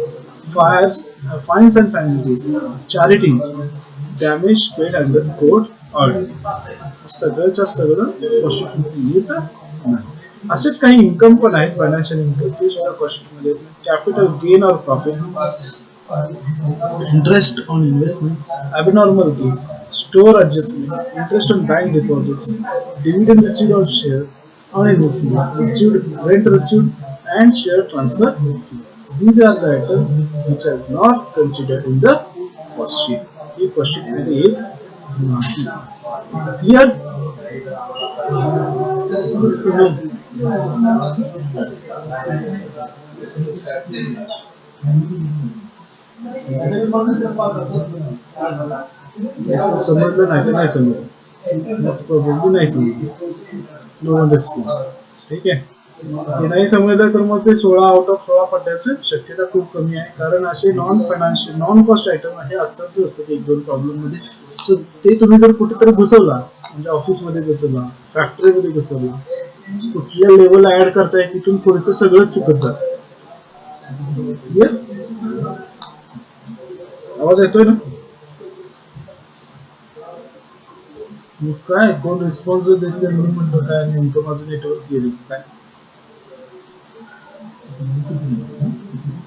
fines and penalties, charities, damage paid under court order. सगळंच्या सगळं costing मध्ये येत नाही. असेच काही income पण आहेत, financial income, ते सुद्धा कॉस्टिंग मध्ये. कॅपिटल गेन और profit, interest on investment, abnormal gain, store adjustment, interest on bank deposits, dividend received on shares on investment, rent received and share transfer. These are the items which are not considered in the cost sheet. हे cost sheet मध्ये येत नाही. Clear? समजलं नाही तर नाही समजलं, most probably नाही समजलं, नो अंडरस्टँड. ठीक आहे, हे नाही समजलं तर मग ते 16 आउट ऑफ 16 पडण्याची शक्यता खूप कमी आहे, कारण असे non financial non cost item हे असतातच असतात एक दोन प्रॉब्लेम मध्ये. सो ते तुम्ही जर कुठेतरी घुसवला, म्हणजे ऑफिसमध्ये घुसवला, फॅक्टरीमध्ये घुसवला, कुठल्या लेवलला ऍड करताय तिथून पुढचं सगळं चुकत जात. आवाज येतोय ना? मग काय कोण रिस्पॉन्स देत नाही म्हणून म्हणतो काय नेमकं माझं नेटवर्क गेलं काय.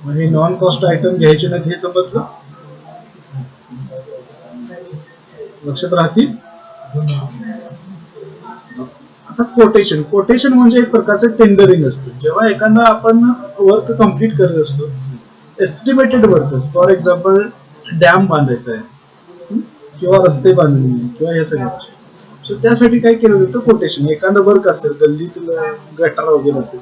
म्हणजे नॉन कॉस्ट आयटम घ्यायचे नाहीत हे समजलं, लक्षात राहतील. आता कोटेशन, कोटेशन म्हणजे एक प्रकारचं टेंडरिंग असतं. जेव्हा एखादा आपण वर्क कम्प्लीट करत असतो, estimated work, for example dam बांधायचा आहे किंवा रस्ते बांधणे किंवा हे सगळं, सो त्यासाठी काय केलं जातं कोटेशन. एखादं वर्क असेल, गल्लीत गटार वगैरे असेल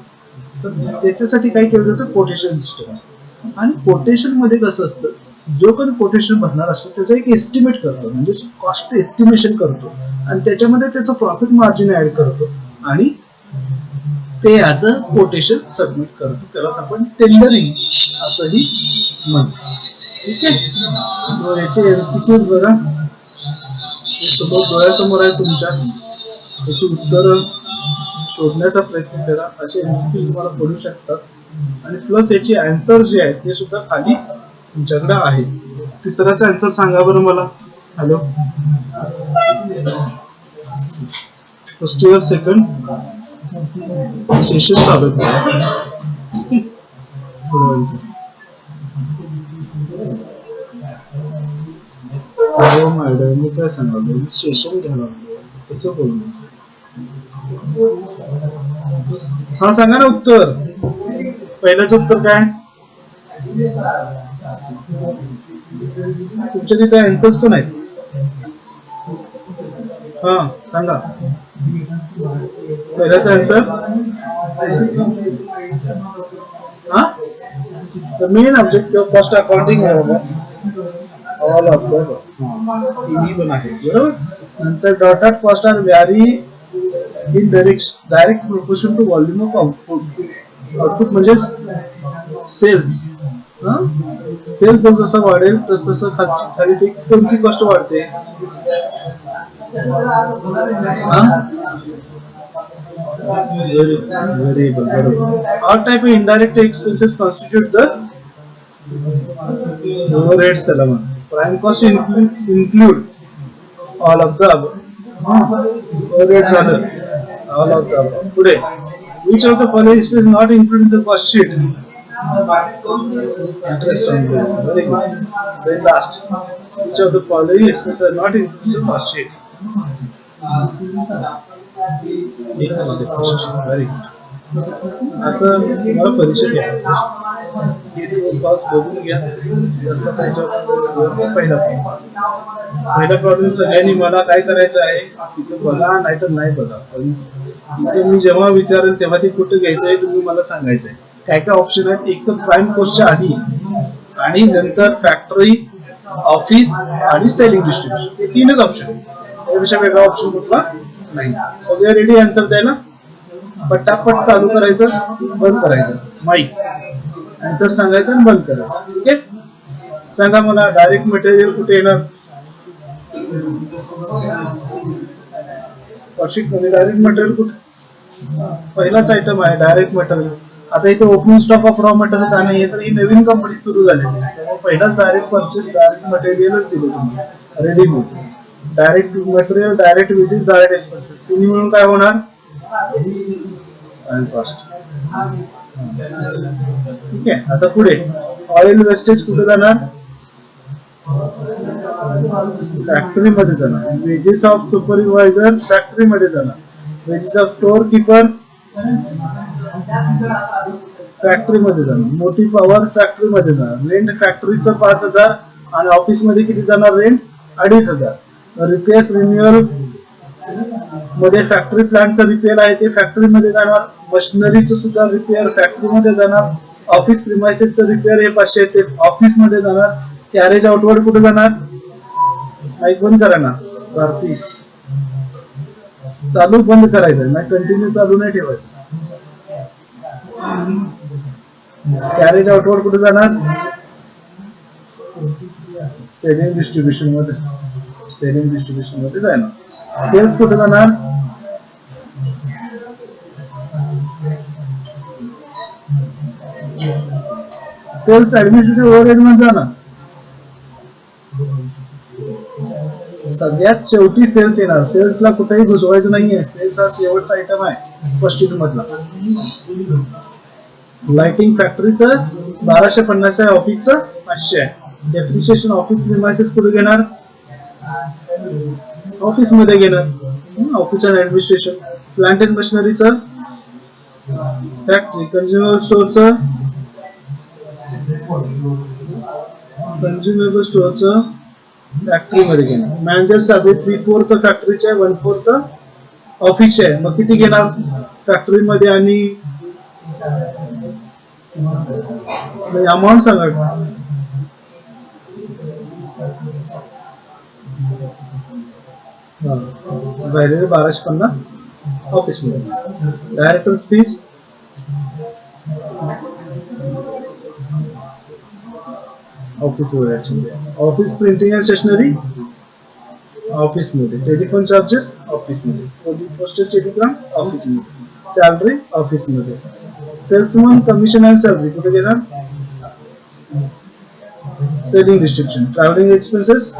तर त्याच्यासाठी काय केलं जातं कोटेशन सिस्टम असतं. आणि कोटेशन मध्ये कसं असतं, जो पण कोटेशन भरणार असतो त्याचा एक एस्टिमेट करतो, म्हणजे कॉस्ट एस्टिमेशन करतो आणि त्याच्यामध्ये त्याचं प्रॉफिट मार्जिन ऍड करतो आणि ते ऍज अ कोटेशन सबमिट करतो. त्यालाच आपण टेंडरिंग असंही म्हणतो. ठीक आहे, सो याचे एमसीक्यूज बघा, समोर डोळ्यासमोर आहे तुमच्या, याची उत्तर शोधण्याचा प्रयत्न करा. असे एमसीक्यूज तुम्हाला पडू शकतात आणि प्लस याची आन्सर जे आहे ते सुद्धा खाली तुमच्याकडे आहे. तिसऱ्याचा आन्सर सांगा बरं मला. Hello, first year second session चालू आहे. हो मॅडम, मी काय सांगालो, सेशन घ्यायला कसं बोलू. हा सांगा ना उत्तर. पहिल्याच उत्तर काय तुमच्या तिथे आन्सर्स पण आहेत. हा सांगा पहिल्याचा आन्सर. हा, मेन ऑब्जेक्टिव्ह कॉस्ट अकाउंटिंग आहे बाबा, ऑल ऑफ द तिन्ही पण आहे बरोबर. नंतर dotted cost are vary in direct proportion to volume of output. Output म्हणजे सेल्स. सेल्स जसं वाढेल तस तसं खाली कोणती कॉस्ट वाढते. Variable, बरोबर. All type of indirect expenses constitute the overheads. Prime cost include all of the above. Overheads are all of the above. Today, which of the following is not included in the cost sheet? Interest on bill. Very good. Then last, which of the following expenses are not included in the cost sheet? This is the question. Very good. असं तुम्हाला परीक्षा घ्या, हे first बघून घ्या. जास्त पहिला problem सगळ्यांनी मला काय करायचं आहे तिथं बघा, नाही तर नाही बघा. पण इथं मी जेव्हा विचारेल तेव्हा ते कुठं घ्यायचं आहे तुम्ही मला सांगायचं आहे. काय काय ऑप्शन आहेत, एक तर प्राइम कॉस्टच्या आधी आणि नंतर फॅक्टरी, ऑफिस आणि सेलिंग डिस्ट्रीब्युशन, हे तीनच ऑप्शन. त्यापेक्षा वेगळा ऑप्शन कुठला नाही. सगळे रेडी आन्सर द्यायला, पटापट चालू करायचं, बंद करायचं, माईक आन्सर सांगायचं आणि बंद करायचं. ठीक आहे, सांगा मला डायरेक्ट मटेरियल कुठे येणार. कॉस्टिंग मध्ये डायरेक्ट मटेरियल कुठे, पहिलाच आयटम आहे डायरेक्ट मटेरियल. आता इथे opening stock of raw material का नाही, तर ही नवीन कंपनी सुरू झालेली आहे, त्यामुळे पहिलाच डायरेक्ट परचेस, डायरेक्ट मटेरियलच दिले तुम्ही readymade. Direct material, direct wedges, direct expenses, तिन्ही मिळून काय होणार कॉस्ट. ठीक आहे, आता पुढे ऑइल वेस्टेज कुठे जाणार, फॅक्टरी मध्ये जाणार. वेजेस ऑफ सुपरवायझर फॅक्टरी मध्ये जाणार. Wedges of store keeper factory मध्ये जाणार. मोठी पॉवर फॅक्टरी मध्ये जाणार. रेंट फॅक्टरीचं 5000 आणि ऑफिस मध्ये किती जाणार रेंट 2500. रिपेअर्स रिन्युअल मध्ये फॅक्टरी प्लांटचं रिपेअर आहे ते फॅक्टरीमध्ये जाणार, मशिनरीचं सुद्धा रिपेअर फॅक्टरीमध्ये जाणार, ऑफिस प्रिमायसेसचं रिपेअर हे 500 ते ऑफिस मध्ये जाणार, कॅरेज आउटवर्ड कुठे जाणार, माईक बंद करा ना भारती, चालू बंद करायचं ना, कंटिन्यू चालू नाही ठेवायचं. कॅरेज आउटवर्ड कुठे जाणार, सेलिंग डिस्ट्रीब्युशन मध्ये, सेलिंग डिस्ट्रीब्युशन मध्ये जाणार. सेल्स कुठे जाणार, सेल्स ऍडमिनिस्ट्रेटिव्ह ओव्हरहेड मध्ये जाणार. सगळ्यात शेवटी सेल्स येणार, सेल्सला कुठेही घुसवायचं नाहीये, सेल्स हा शेवटचा आयटम आहे पश्चिम मधला. लाइटिंग फॅक्टरीचं 1250 आहे, ऑफिसचं 500 आहे. डेप्रिशिएशन ऑफिस प्रिमायसेस कुठे घेणार, ऑफिस मध्ये घेणार, office and administration. Plant and मशिनरीचं फॅक्टरी, कन्झ्युमेबल स्टोअरचं, कन्झ्युमेबल स्टोअरचं फॅक्टरी मध्ये घेणार. मॅनेजर सॅलरी 3/4 फॅक्टरीचे आहे, 1/4 ऑफिसचे आहे. मग किती घेणार फॅक्टरी मध्ये आणि अमाऊंट सांगा. राहिलेले 1250 ऑफिस मध्ये. डायरेक्टर्स फीज ऑफिस मध्ये, office printing and stationery office मध्ये, टेलिफोन चार्जेस ऑफिस मध्ये, पोस्टल टेलिग्राम ऑफिस मध्ये, सॅलरी ऑफिस मध्ये. सेल्समन कमिशन अँड सॅलरी कुठे घेणार, selling distribution. Travelling expenses,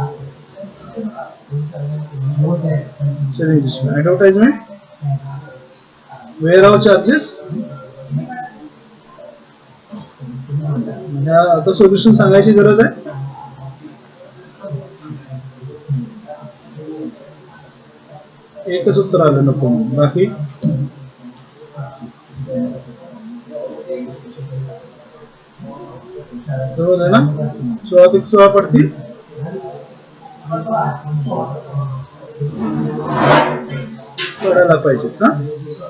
selling distribution. Advertisement, warehouse charges. आता solution सांगायची गरज आहे, एकच उत्तर आलं नको, बाकी बरोबर आहे ना. 16 पडतील. पडायला पाहिजेत ना,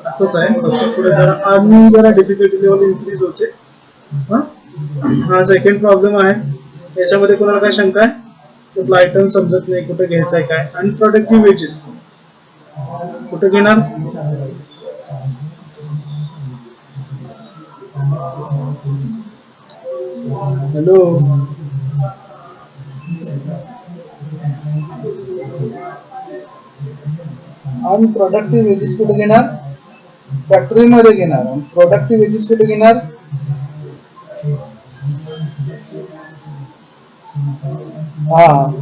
असंच आहे. फक्त पुढे जरा आणि जरा डिफिकल्टी लेवल इन्क्रीज होते. हा सेकंड प्रॉब्लेम आहे. याच्यामध्ये कोणाला काय शंका आहे, कुठला आयटम समजत नाही, कुठे घ्यायचंय काय. अनप्रोडक्टिव्ह वेजेस कुठे घेणार, हॅलो, अनप्रोडक्टिव्ह वेजेस कुठे घेणार, फॅक्टरी मध्ये घेणार. प्रोडक्टिव्ह वेजेस कुठे घेणार,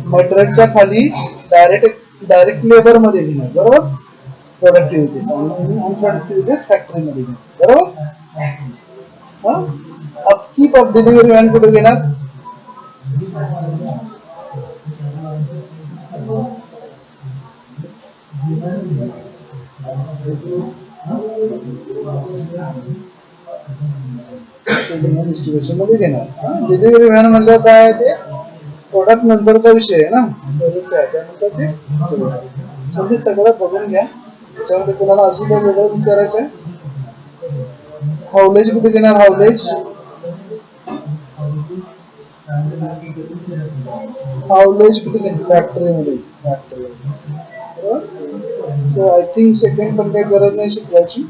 मटेरियलच्या खाली डायरेक्ट लेबर मध्ये घेणार, बरोबर. प्रोडक्टिव्ह वेजेस आणि अनप्रोडक्टिव्ह वेजेस फॅक्टरी मध्ये घेणार, बरोबर. अपकीप ऑफ डिलिव्हरी व्हॅन कुठे घेणार, डिस्ट्रीब्युशन मध्ये घेणार. डिलिव्हरी व्हॅन म्हणजे काय, ते प्रोडक्ट नंतरचा विषय आहे ना, त्यानंतर ते सगळं बघून घ्या. त्याच्यामध्ये कोणाला अजून काही वेगळं विचारायचं आहे. हाऊलेज कुठे घेणार, हाऊलेज, हाऊलेज कुठे घेणार, फॅक्टरी मध्ये, factory. So I think second पण काही गरज नाही शिकवायची.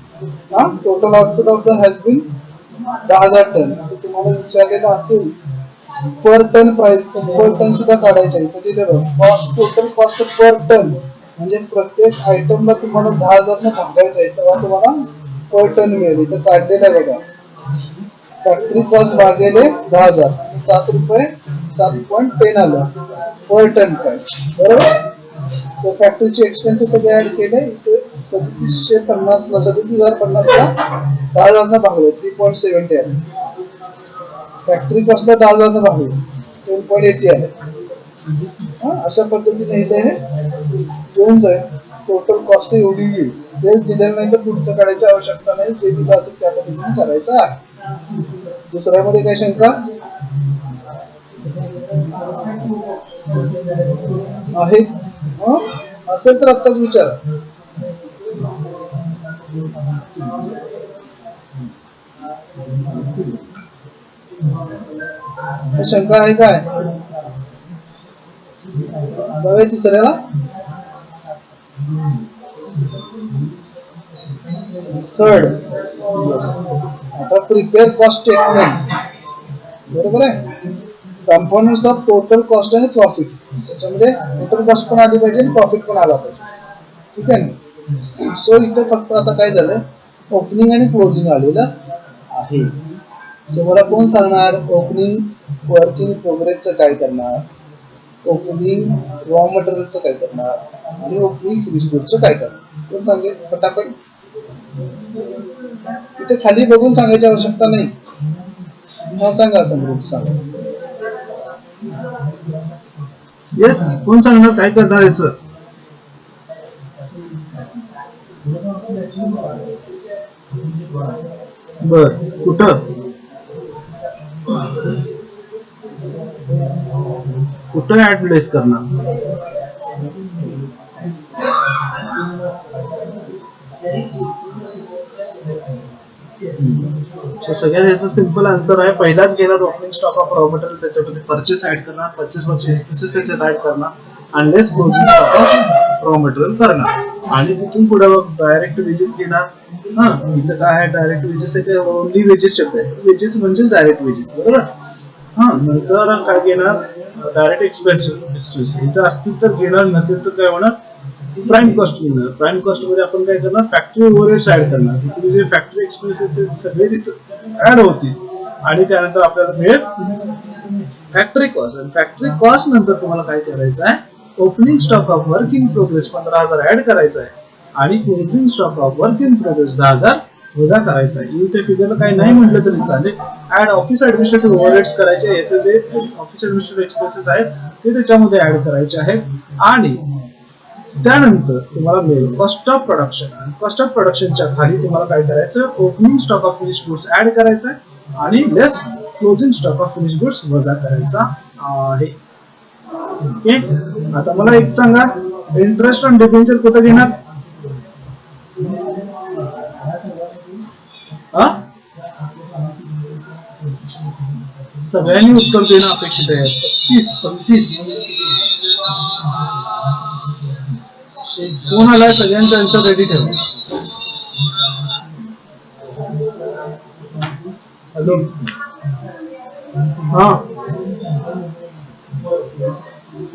Total output of the has been 10,000 ton. तुम्हाला विचारलेलं असेल per ton price, per ton सुद्धा काढायचं आहे. Cost, total cost per ton म्हणजे प्रत्येक आयटमला तुम्हाला 10,000 ने भागायचं आहे, तेव्हा तुम्हाला पर टन मिळेल. इथं काढलेलं आहे बघा, फॅक्टरी कॉस्ट भागिले 10,000, 7 रुपये 7.10 आलं पर टन प्राइस, बरोबर. सो फॅक्टरीचे एक्सपेन्सेस सगळे ऍड केले. इथे 3750 ला 37,050 ला 10,000 ने भागले, 3.70 आले. फॅक्टरी कॉस्टला 10,000 ने भागले, 10.80 आले. अशा पद्धतीने इथे हे येऊन जाईल. टोटल कॉस्ट एवढी येईल. सेल्स दिलेलं नाही तर पुढचं काढायची आवश्यकता नाही, जे दिलं असेल त्या पद्धतीने करायचं आहे. दुसऱ्यामध्ये काय शंका आहे, असेल तर आत्ताच विचारा. शंका आहे काय? जाऊया तिसऱ्याला. थर्ड, आता प्रिपेअर कॉस्ट स्टेटमेंट. बरोबर आहे. कंपोनंट्स ऑफ टोटल कॉस्ट आणि प्रॉफिट. त्याच्यामध्ये टोटल कॉस्ट पण आली पाहिजे आणि प्रॉफिट पण आला पाहिजे. ठीक आहे ना. सो इथं फक्त आता काय झालं, ओपनिंग आणि क्लोजिंग आलेलं आहे. सो मला कोण सांगणार ओपनिंग वर्क इन प्रोग्रेसचं काय करणार, ओपनिंग रॉ मटेरियलचं काय करणार आणि ओपनिंग फिनिश गुड्सचं काय करणार, कोण सांगेल पटापट. इथे खाली बघून सांगायची आवश्यकता नाही. सांगा समृद्ध सांगा. येस, कोण सांगणार काय करणार याच. बर, कुठं कुठं ऍड प्लेस करणार. सगळ्यात याचा सिंपल आन्सर आहे, पहिलाच घेणार opening stock of raw material, त्याच्यामध्ये परचेस ऍड करणार, परचेस वरचे एक्सपेन्सेस त्याच्यात ऍड करणार, unless closing stock of raw material करणार. आणि तिथून पुढे डायरेक्ट वेजेस घेणार. हा, इथं काय आहे डायरेक्ट वेजेस आहे, ओनली वेजेस शब्द आहे. वेजेस म्हणजे डायरेक्ट वेजेस, बरोबर. हा, नंतर काय घेणार, डायरेक्ट एक्सपेन्सेस इथं असतील तर घेणार, नसेल तर काय होणार, प्राइम कॉस्ट घेणार. प्राइम कॉस्ट मध्ये आपण काय करणार, फॅक्टरी ओव्हरहेड्स ऍड करणार. तिथे जे फॅक्टरी एक्सपेन्सेस ते सगळे तिथं ऍड होतील. आणि त्यानंतर आपल्याला मिळेल फॅक्टरी कॉस्ट. आणि फॅक्टरी कॉस्ट नंतर तुम्हाला काय करायचं आहे, opening stock of work in progress 15,000 add करायचा आहे आणि closing stock of work in progress 10,000 वजा करायचा आहे. इथे फिगरला काही नाही म्हटलं तरी चालेल. ऍड ऑफिस ऍडमिनिस्ट्रेटिव्ह ओव्हरहेड्स करायचे, याचे जे ऑफिस ऍडमिनिस्ट्रेटिव्ह एक्सपेन्सेस आहेत ते त्याच्यामध्ये ऍड करायचे आहेत. आणि त्यानंतर तुम्हाला मिळेल cost of production. Cost of प्रोडक्शनच्या खाली तुम्हाला काय करायचं, opening stock of finish goods add करायचं आहे आणि less closing stock of finish goods वजा करायचा आहे. ओके, आता मला एक सांगा, इंटरेस्ट ऑन डिबेंचर कुठे घेणार. सगळ्यांनी उत्तर देणं अपेक्षित आहे. 35 कोण आलाय, सगळ्यांचा आन्सर रेडी ठेवा. हॅलो. हा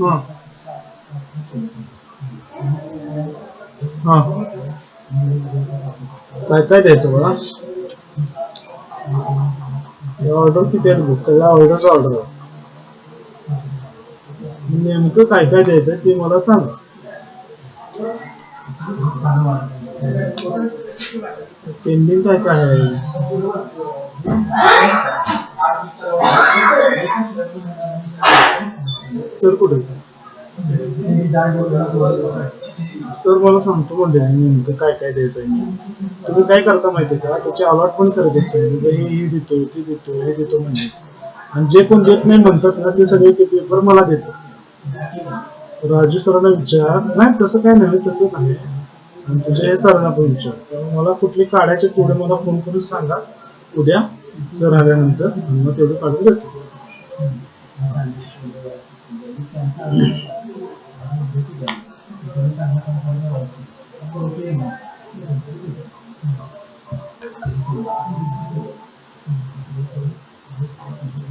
हा हा, काय काय द्यायचं बघा. ऑर्डर किती आहे, सगळ्या ऑर्डरचा ऑर्डर आहे. नेमकं काय काय द्यायचं ते मला सांगा. पेंडिंग काय काय आहे. सर कुठे, सर मला सांगतो म्हणजे नेमकं काय काय द्यायचंय. तुम्ही काय करता माहितीये का, त्याची अलॉटमेंट करत असते. हे देतो, ते देतो, हे देतो म्हणजे, आणि जे कोण देत नाही म्हणतात ना ते सगळे पेपर मला देतात. राजू सरांना विचार, नाही तसं काय नाही, तसंच आहे. आणि तुझ्या हे सरांना पण विचार. मला कुठली काढायचे तेवढे मला फोन करून सांगा उद्या सर आल्यानंतर, मग तेवढं काढून देतो.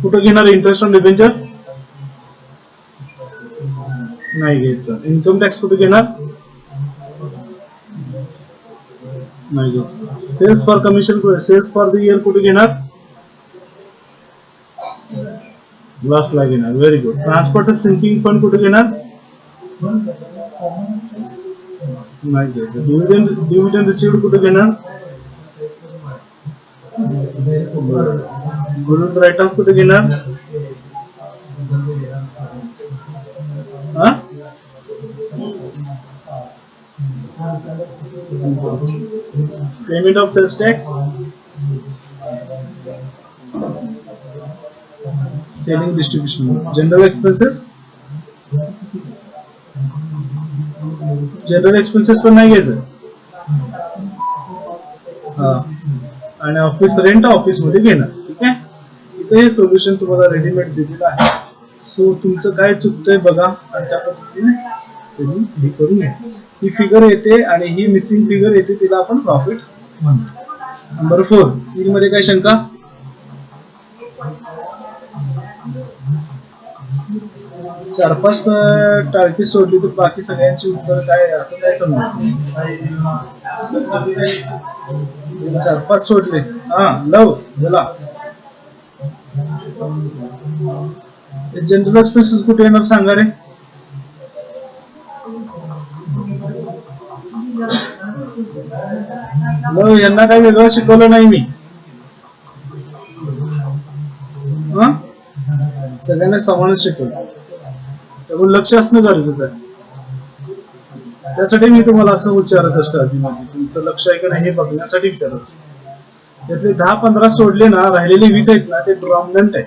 कुठं घेणार इंटरेस्ट ऑन डिबेंचर, नाही घ्यायचं. इन्कम टॅक्स कुठे घेणार, नाही घ्यायचं. Sales for commission, sales for the year कुठे घेणार, लास्टला घेणार. Very good. Transport sinking fund कुठे घेणार, नाही घ्यायचं. डिव्हिडंड रिसिव्ड कुठे घेणार, गुड राईट ऑफ कुठे घेणार, payment of sales tax, selling distribution. General expenses, general expenses पण नाही घ्यायचं. हा, आणि ऑफिस रेंट ऑफिस मध्ये घेणार. ठीक आहे, इथं हे सोल्युशन तुम्हाला रेडीमेड दिलेलं आहे. सो तुमचं काय चुकतंय बघा आणि त्या पद्धतीने सेलिंग हे करून घ्या. ही फिगर येते आणि ही मिसिंग फिगर येते, तिला आपण प्रॉफिट म्हणतो. नंबर 4 मध्ये काय शंका? 4-5 टाळकी सोडली तर बाकी सगळ्यांची उत्तर काय असं काय समजायचं? 4-5 सोडले. हा लव बोला. जनरल एक्सपेन्सेस कुठे येणार सांगा रे? लव यांना काही वेगळं शिकवलं नाही मी. सगळ्यांना समान शिकवलं, त्यामुळे लक्ष असणं गरजेचं आहे. त्यासाठी मी तुम्हाला असं विचारत असतो आधीमध्ये, तुमचं लक्ष आहे का नाही हे बघण्यासाठी विचारत असतो. त्यातले 10-15 सोडले ना, राहिलेले 20 आहेत ना, ते डॉमिनंट आहे.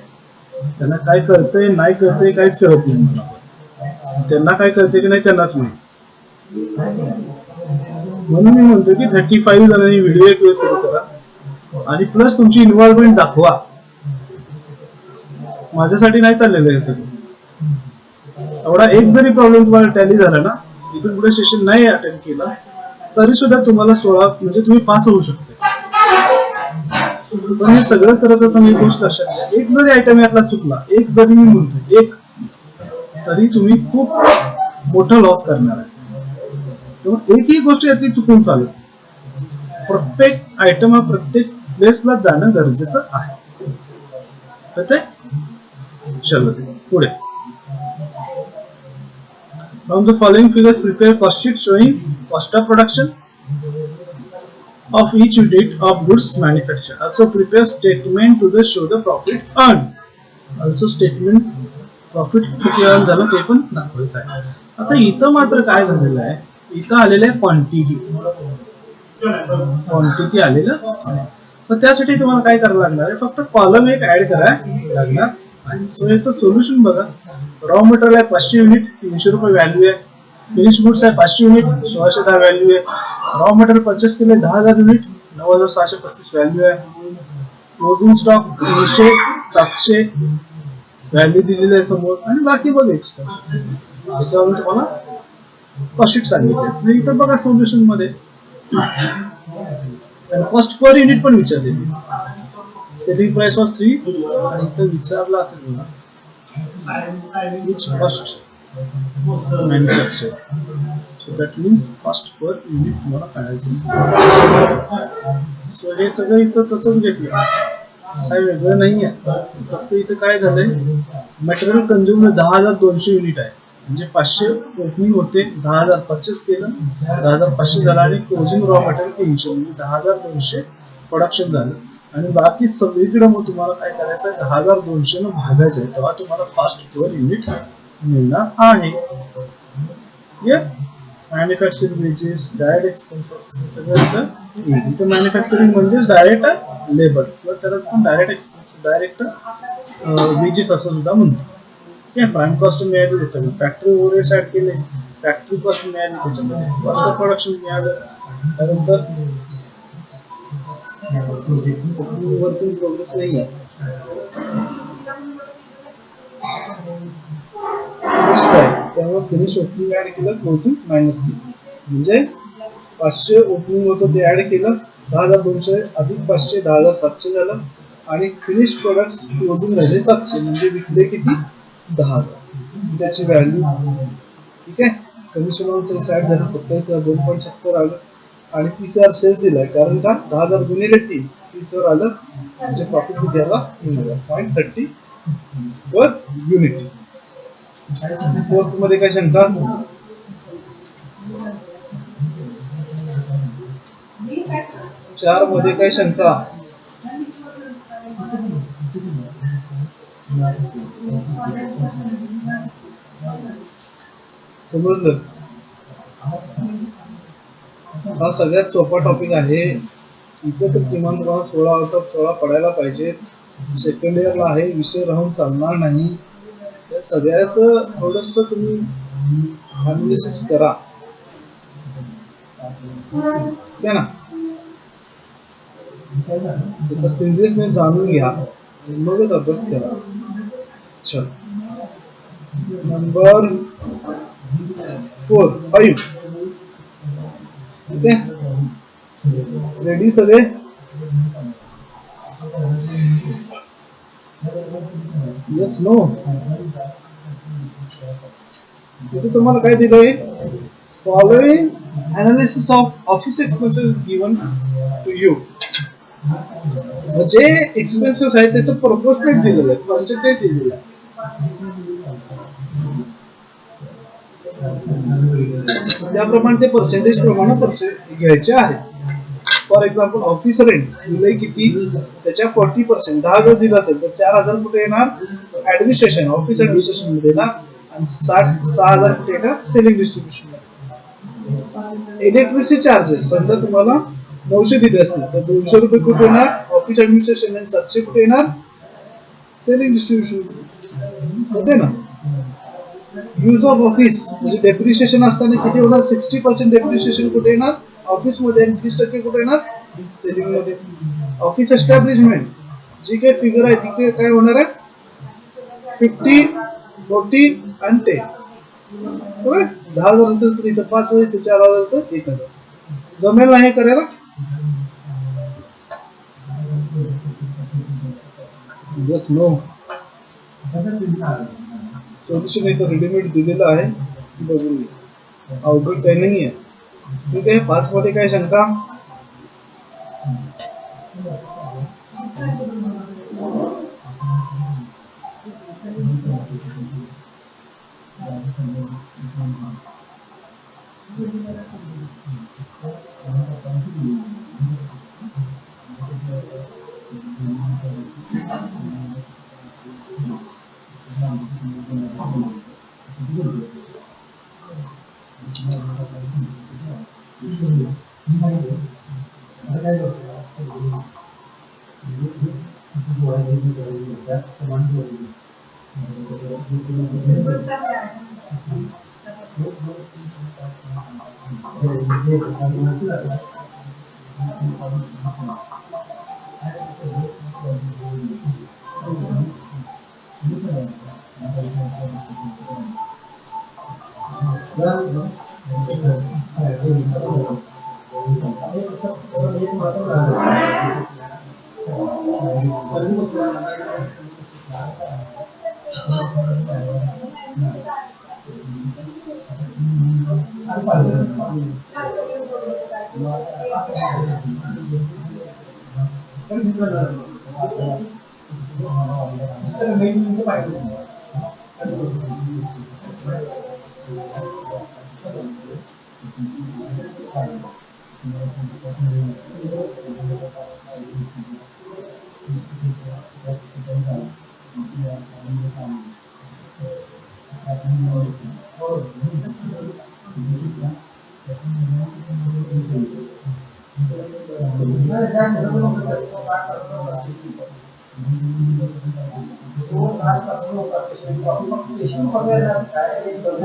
त्यांना काय कळतंय नाही कळतंय काहीच कळत नाही मला. त्यांना काय कळतंय की नाही त्यांनाच माहिती. म्हणून मी म्हणतो की 35 जणांनी व्हिडिओ एक वेळ सुरू करा आणि प्लस तुमची इन्व्हॉल्वमेंट दाखवा. माझ्यासाठी नाही चाललेलं हे सगळं. एवढा एक जरी प्रॉब्लेम तुम्हाला टॅली झाला ना, इथून पुढे सेशन नाही अटेंड केला तरी सुद्धा तुम्हाला 16 म्हणजे तुम्ही पास होऊ शकता. पण हे सगळं करत असताना एक गोष्ट लक्षात घ्या, एक जरी आयटम यातला चुकला, एक जरी मी म्हणतो एक, तरी तुम्ही खूप मोठा लॉस करणार आहे. तेव्हा एकही गोष्ट यातली चुकून चालेल. प्रत्येक आयटम हा प्रत्येक प्लेसला जाणं गरजेचं आहे. कळतंय? चलो पुढे. From the following figures, prepare cost sheet showing cost of production of each unit of goods manufactured. Also prepare statement to the show the profit earned. Also statement profit किती earn झालं ते पण दाखवायचं आहे. आता इथं मात्र काय झालेलं आहे, इथं आलेलं आहे क्वांटिटी आलेलं आहे. तर त्यासाठी तुम्हाला काय करावं लागणार आहे, फक्त कॉलम एक ऍड करायला लागणार. सो याचं सोल्युशन बघा. रॉ मटेरियल आहे 500 युनिट, 300 रुपये व्हॅल्यू आहे. फिनिश गुड्स आहे 500 युनिट, 1610 व्हॅल्यू आहे. रॉ मटेरियल परचेस केले 10,000 युनिट, 9,635 व्हॅल्यू आहे. क्लोजिंग स्टॉक 300, 700 व्हॅल्यू दिलेली आहे समोर, आणि बाकी बघा एक्सपेन्सेस. त्याच्यावरून तुम्हाला कॉस्ट शीट सांगितली. इथं बघा सोल्युशन मध्ये कॉस्ट पर युनिट पण विचारलेली. सेलिंग प्राइस वॉज 3 आणि इथं विचारलं असेल मला which cost manufactured. So that means cost per unit तुम्हाला काढायचं. सो हे सगळं इथं तसंच घेतलं, काही वेगळं नाही आहे. फक्त इथं काय झालंय, मटेरियल कंझ्युम 10,200 युनिट आहे, म्हणजे 500 ओपनिंग होते, 10,000 परचेस केलं, 10,500 झाला, आणि क्लोजिंग रॉ मटेरियल 300 म्हणजे 10,200 प्रोडक्शन झालं. आणि बाकी सगळीकडे मग तुम्हाला काय करायचं आहे, 10,200 न भागायचं आहे, तेव्हा तुम्हाला कॉस्ट पर युनिट मिळणार आहे. मॅन्युफॅक्चरिंग वेजेस, डायरेक्ट एक्सपेन्सेस हे सगळं इथं मॅन्युफॅक्चरिंग म्हणजेच डायरेक्ट लेबर किंवा त्यालाच पण डायरेक्ट एक्सपेन्स, डायरेक्ट वेजेस असं सुद्धा म्हणतो. प्राइम कॉस्ट मिळाली त्याच्यामध्ये, फॅक्टरी ओव्हरहेड्स ऍड केले, फॅक्टरी कॉस्ट मिळाली त्याच्यामध्ये, कॉस्ट ऑफ प्रोडक्शन मिळालं, त्यानंतर वर्किंग प्रोग्रेस नाही आहे. त्यामुळे फिनिश ओपनिंग ऍड केलं, क्लोजिंग मायनस केलं, म्हणजे 500 ओपनिंग होतं ते ऍड केलं, 10,200 अधिक 500 10,700 झालं, आणि फिनिश प्रोडक्ट्स क्लोजिंग झाले 700, म्हणजे विकले किती 10,000, त्याची व्हॅल्यू. ठीक आहे. कमिशन ऑन सेल्स ऍड झालं 27,000, 2.70 आलं, आणि 30,000 सेल्स दिलाय, कारण का 10,000 गुणिले 3 30,000 आलं, म्हणजे प्रॉफिट किती आला 0.30 पर युनिट. फोर्थ मध्ये काय शंका? चार मध्ये काय शंका? समजलं? हा सगळ्यात सोपा टॉपिक आहे. इथं तर किमान तुम्हाला 16 आउट ऑफ 16 पडायला पाहिजे. सेकंड इयरला आहे, विषय राहून चालणार नाही. या सगळ्याच थोडस तुम्ही अनालिसिस करा. ठीक आहे ना? त्याचा सिरियसनेस जाणून घ्या. मगच अभ्यास करा. चल नंबर 5. ठीक आहे, रेडी सगळे? Yes no. इथे तुम्हाला काय दिलंय? Following analysis of office expenses given to you. जे एक्सपेन्सेस आहे त्याचं प्रपोर्शनेट दिलेलं आहे, पर्सेंटेज दिलेलं आहे. त्याप्रमाणे ते पर्सेंटेज प्रमाणे घ्यायचे आहे. फॉर एक्झाम्पल ऑफिस रेंट दिलंय किती, त्याच्या 40%, 10,000 दिलं असेल तर 4,000 कुठे येणार ऍडमिनिस्ट्रेशन, ऑफिस ऍडमिनिस्ट्रेशन मध्ये येणार, आणि 6,000 कुठे येणार सेलिंग डिस्ट्रीब्युशन मध्ये. इलेक्ट्रिसिटी चार्जेस समजा तुम्हाला 900 दिले असतील तर 200 रुपये कुठे येणार ऑफिस ऍडमिनिस्ट्रेशन, आणि 700 कुठे येणार सेलिंग डिस्ट्रीब्युशन होते ना. यूज ऑफ ऑफिस म्हणजे डेप्रिशिएशन असताना किती होणार, 60% डेप्रिशिएशन कुठे येणार ऑफिस मध्ये, आणि 30% कुठे येणार सेलिंग मध्ये. ऑफिस एस्टॅब्लिशमेंट जी काही फिगर आहे ती काय होणार आहे 50, 40 आणि 10. 10,000 असेल तर इथं 5,000, इथं 4,000 तर 1,000. जमेल नाही करायला? Yes no. सोल्युशन इथं रेडीमेड दिलेलं आहे, बघून घ्या, अवघड काही नाही आहे. ठीक आहे, 5 मध्ये काय शंका?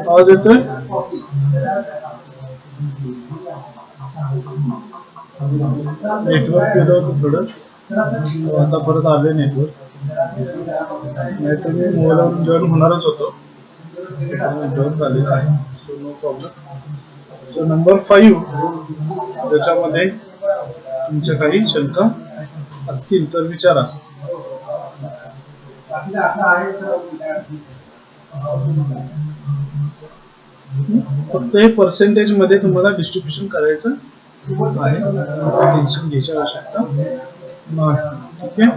आवाज येतोय? नेटवर्क गेलं होतं थोडं, आता परत आले नेटवर्क. नाहीतर मी मोबाईलवरून जॉईन होणारच होतो, जॉईन झालेला आहे, so no problem. So number 5, त्याच्यामध्ये तुमच्या काही शंका असतील तर विचारा. फक्त हे पर्सेंटेज मध्ये तुम्हाला डिस्ट्रीब्युशन करायचं आहे, टेन्शन घ्यायची आवश्यकता नाही. ठीक आहे,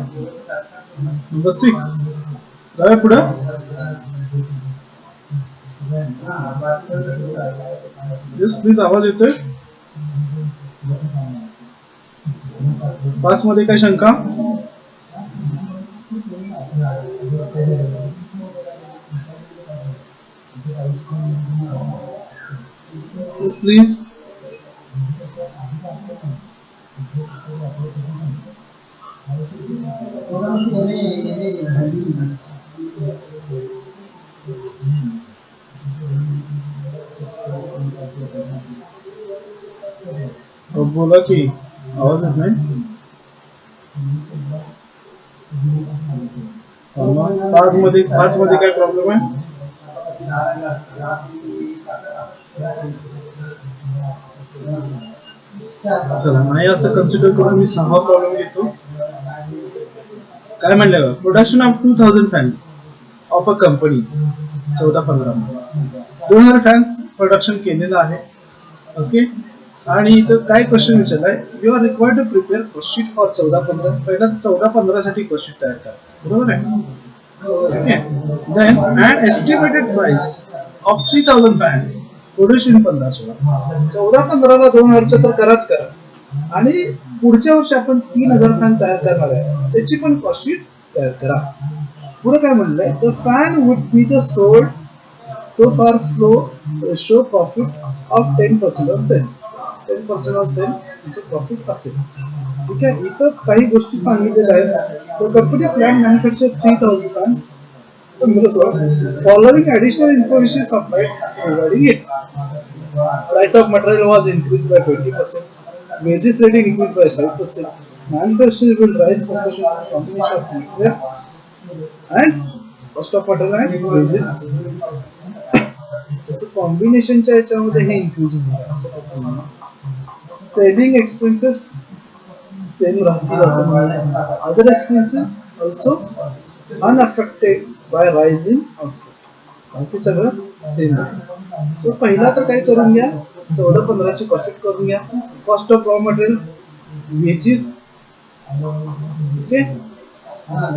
नंबर 6 जाऊया पुढं. येस प्लीज, आवाज येतोय? 5 मध्ये काय शंका? Yes, please. बोला की, आवाज येत नाही. पाच मध्ये काय प्रॉब्लेम आहे? चला नाही असं कन्सिडर करून मी 6 प्रॉब्लेम घेतो. काय म्हणलं? Production of 2000 fans of a company 14-15 2000 fans production केलेलं आहे. ओके. आणि इथं काय क्वेश्चन विचारलाय? You are required to prepare cost sheet for 14-15. पहिला 14-15 साठी कॉस्ट शीट तयार करा. बरोबर आहे? Okay. Then and estimated price of 3000 fans produce in 15-16. 14-15 ला 2000 तर कराच करा. आणि पुढच्या वर्षी आपण 3000 फॅन तयार करणार आहे, त्याची पण कॉस्ट शीट तयार करा. पुढे काय म्हणलंय? The fan would be the sold so far show profit of 10% on sale. 10% on sale म्हणजे प्रॉफिट असेल. ठीक आहे. इथं काही गोष्टी सांगितलेल्या आहेत. The company plan manufacture 3000 fans. Following additional information supplied regarding it. Price of material was increased by 20%. Wages rate increased by 5%. Manufacturing will rise proportional to combination of material and cost of material and wages. कॉम्बिनेशनच्या याच्यामध्ये हे inclusion होणार असं त्याचं म्हणणं. Selling expenses same राहतील असं म्हणणं. Other expenses also unaffected bye rising output. बाकी सगळं सेम आहे. सो पहिला तर काय करून घ्या? 14-15 ची कॉस्ट करून घ्या. Cost of raw material, wedges. Okay.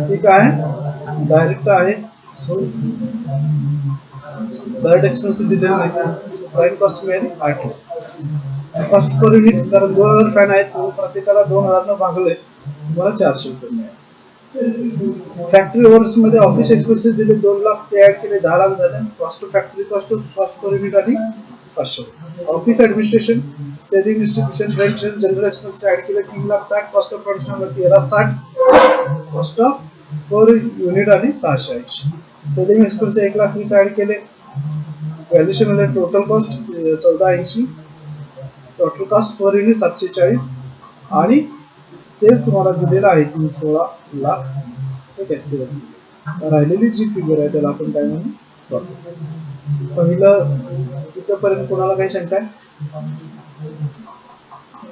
ते काय डायरेक्ट आहे. सो डायरेक्ट एक्सपेन्सेस दिलेले नाही. प्राइम कॉस्ट मिळाली 8. कॉस्ट पर युनिट कारण 2000 फॅन आहेत म्हणून प्रत्येकाला 2000 न भागले तुम्हाला 400 रुपये मिळाले. फॅक्टरी ओव्हरहेड्स मध्ये ऑफिस एक्सपेन्सेस दिले 2 लाख, ते ऍड केले 10 लाख झाले. Cost of factory cost per unit आली 500. Office administration, selling, distribution, rent, general expenses add केले 3,60,000. कॉस्ट ऑफ प्रोडक्शन आली 13,60,000. कॉस्ट ऑफ पर युनिट आली 680. सेलिंग एक्सपेन्सेस 1,20,000 ऍड केले. व्हॅल्युएशन मध्ये total cost 1480. Total cost per unit 740 आणि cells तुम्हाला दिलेला आहे 16 लाख. ठीक आहे. राहिलेली जी फिगर आहे त्याला आपण काय म्हणू? प्रॉफिट. पहिलं इथपर्यंत कोणाला काही शंका आहे?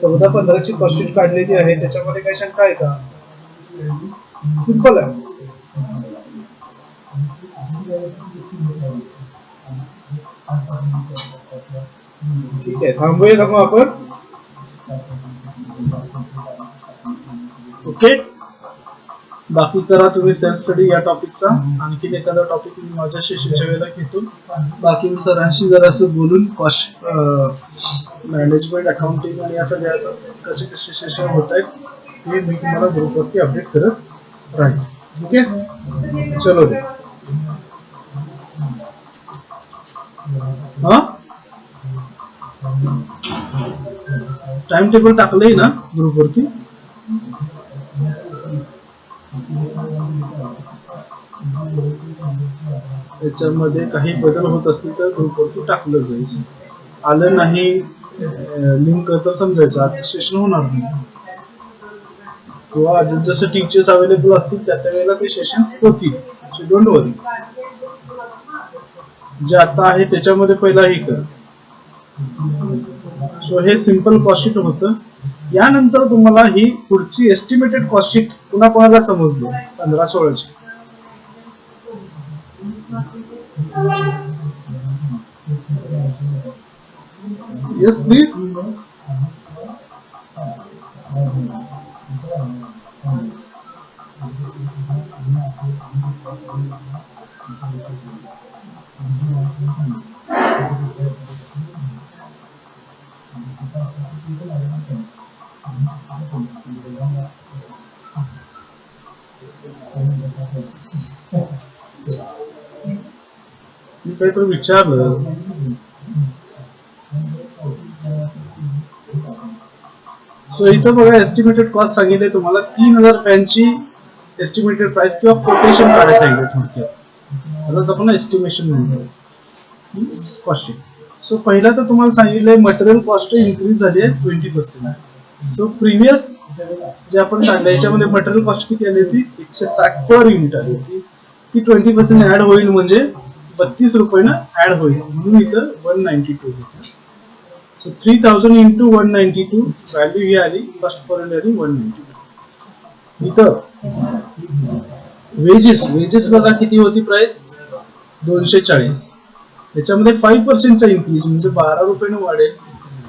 14-15 ची कॉस्ट शीट काढलेली आहे, त्याच्यामध्ये काही शंका आहे का? सिंपल आहे. ठीक आहे. थांबूया का मग आपण? ओके. बाकी करा तुम्ही सेल्फ स्टडी या टॉपिकचा. आणखी एखादा टॉपिक मी माझ्या सेशनच्या वेळेला घेतो. बाकी मी सरांशी जरासं बोलून कॉस्ट मॅनेजमेंट, अकाउंटिंग आणि या सगळ्याचं कसे सेशन होत आहेत हे मी तुम्हाला ग्रुपवरती अपडेट करत राहील. ओके. चलो दे. हा टाइम टेबल टाकलंय ना ग्रुपवरती? त्याच्यामध्ये काही बदल होत असतील तर ग्रुपवरती टाकलं जाईल. आलं नाही लिंक तर समजायचं आजचं सेशन होणार नाही, किंवा जसं टीचर्स अवेलेबल असतील त्या वेळेला ते सेशन्स होतील. सो डोंट वरी. जे आता आहे त्याच्यामध्ये पहिला हे कर. सो हे सिंपल कॉस्ट शीट होतं. यानंतर तुम्हाला ही पुढची एस्टिमेटेड कॉस्ट शीट पुन्हा कोणाला समजलं 15-16 ची? Yes please. मी काहीतरी विचारलं. सो इथं बघा एस्टिमेटेड कॉस्ट सांगितले तुम्हाला 3000 फॅनची एस्टिमेटेड प्राइस किंवा कोटेशन काढायला सांगितलं थोडक्यात. त्यालाच आपण एस्टिमेशन म्हणतो कॉस्ट शीट. सो पहिला तर तुम्हाला सांगितलंय मटेरियल कॉस्ट इन्क्रीज झाली आहे 20%. सो प्रिव्हियस जे आपण काढलं याच्यामध्ये मटेरियल कॉस्ट किती आली होती? 160 पर युनिट आली होती. ती 20% ऍड होईल म्हणजे 32 रुपयानं ऍड होईल, म्हणून इथं 192 घेतलं. सो 3000 इंटू 192 व्हॅल्यू ही आली, फर्स्ट फॉरेन आली 192. इथं वेजेस बघा किती होती प्राइस 240. त्याच्यामध्ये 5% इन्क्रीज म्हणजे 12 रुपयाने वाढेल.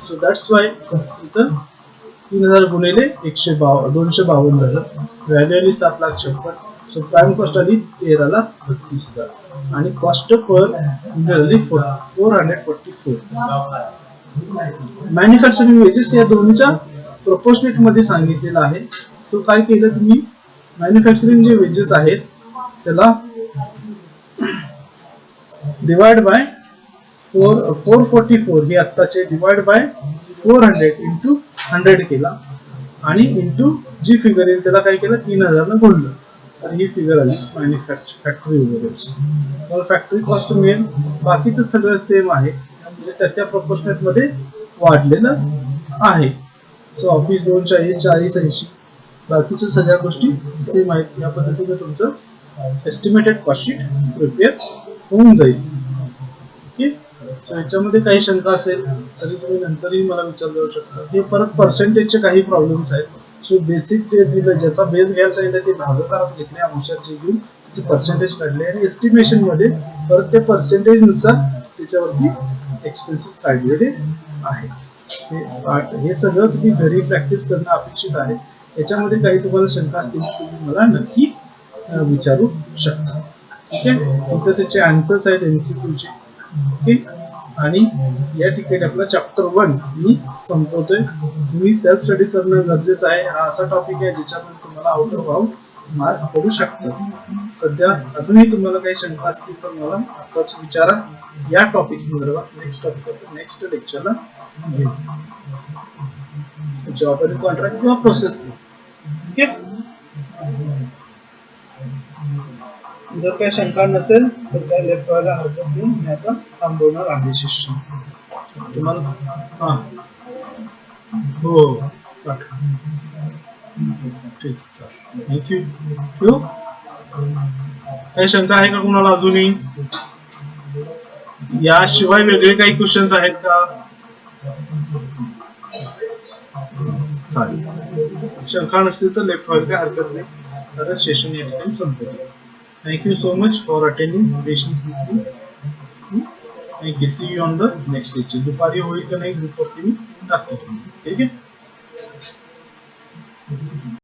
सो दॅट्स वाय इथं 3000 गुणिले 252 झालं. व्हॅल्यू आली 7,56,000. सो प्राइम कॉस्ट आली 13,32,000 आणि कॉस्ट पर युनिट आली 444. मॅन्युफॅक्चरिंग वेजेस या दोन्हीच्या प्रोपोर्शनेट मध्ये सांगितलेलं आहे. सो काय केलं तुम्ही, मॅन्युफॅक्चरिंग जे वेजेस आहेत त्याला डिवाइड बाय 444 हे आत्ताचे डिवाइड बाय 400 इंटू 100 केला आणि इंटू जी फिगर येईल त्याला काय केलं 3000 न गुणलं, तर ही फिगर आली फॅक्टरी ओव्हरहेड्स. तर फॅक्टरी कॉस्ट मिळेल, बाकीचं सगळं सेम आहे म्हणजे त्या प्रोपोर्शनेट मध्ये वाढलेलं आहे. सो ऑफिस 240 40 80 बाकीच्या सगळ्या गोष्टी सेम आहेत. या पद्धतीने तुमचं एस्टिमेटेड कॉस्ट शीट प्रिपेअर होऊन जाईल. ओके, सो याच्यामध्ये काही शंका असेल तरी तुम्ही नंतरही मला विचारू जाऊ शकता. हे परत पर्सेंटेजचे काही प्रॉब्लेम्स आहेत. सो बेसिक जे दिलं ज्याचा बेस घ्यायला सांगितलं ते भागाकारात घेतले, अंशात जे घेऊन त्याचे पर्सेंटेज काढले आणि एस्टिमेशन मध्ये परत ते पर्सेंटेज नुसार त्याच्यावरती एक्सपेन्सेस काढलेले आहे. हे सगळं तुम्ही घरी प्रॅक्टिस करणं अपेक्षित आहे. याच्यामध्ये काही तुम्हाला शंका असतील तुम्ही मला नक्की विचारू शकता. ठीक आहे, इथं त्याचे आन्सर्स आहेत MCQचे. ओके, आणि या ठिकाणी आपला चॅप्टर 1 मी संपवतोय. तुम्ही सेल्फ स्टडी करणं गरजेचं आहे. हा असा टॉपिक आहे ज्याच्यामध्ये तुम्हाला आउट ऑफ आउट मार्क्स पडू शकतात. सध्या अजूनही तुम्हाला काही शंका असतील तर मला आताच विचारा. या टॉपिक संदर्भात नेक्स्ट लेक्चरला घेऊ, जॉब आणि कॉन्ट्रॅक्ट किंवा प्रोसेस. ओके, जर काही शंका नसेल तर काय लेफ्ट व्हायला हरकत नाही. मी आता थांबवणार आहे सेशन. तुम्हाला हां हो पाठवा. ठीक, चालेल, थँक्यू. ठेवू? काही शंका आहे का कुणाला अजूनही? याशिवाय वेगळे काही क्वेश्चन्स आहेत का? चालेल, शंका नसतील तर लेफ्ट व्हायला काही हरकत नाही. तर सेशन या ठिकाणी संपवतो. Thank you so much for attending, patience listening. Thank you. See you on the next lecture. दुपारी होईल का नाही ग्रुपवरती मी टाकतो. ठीक आहे.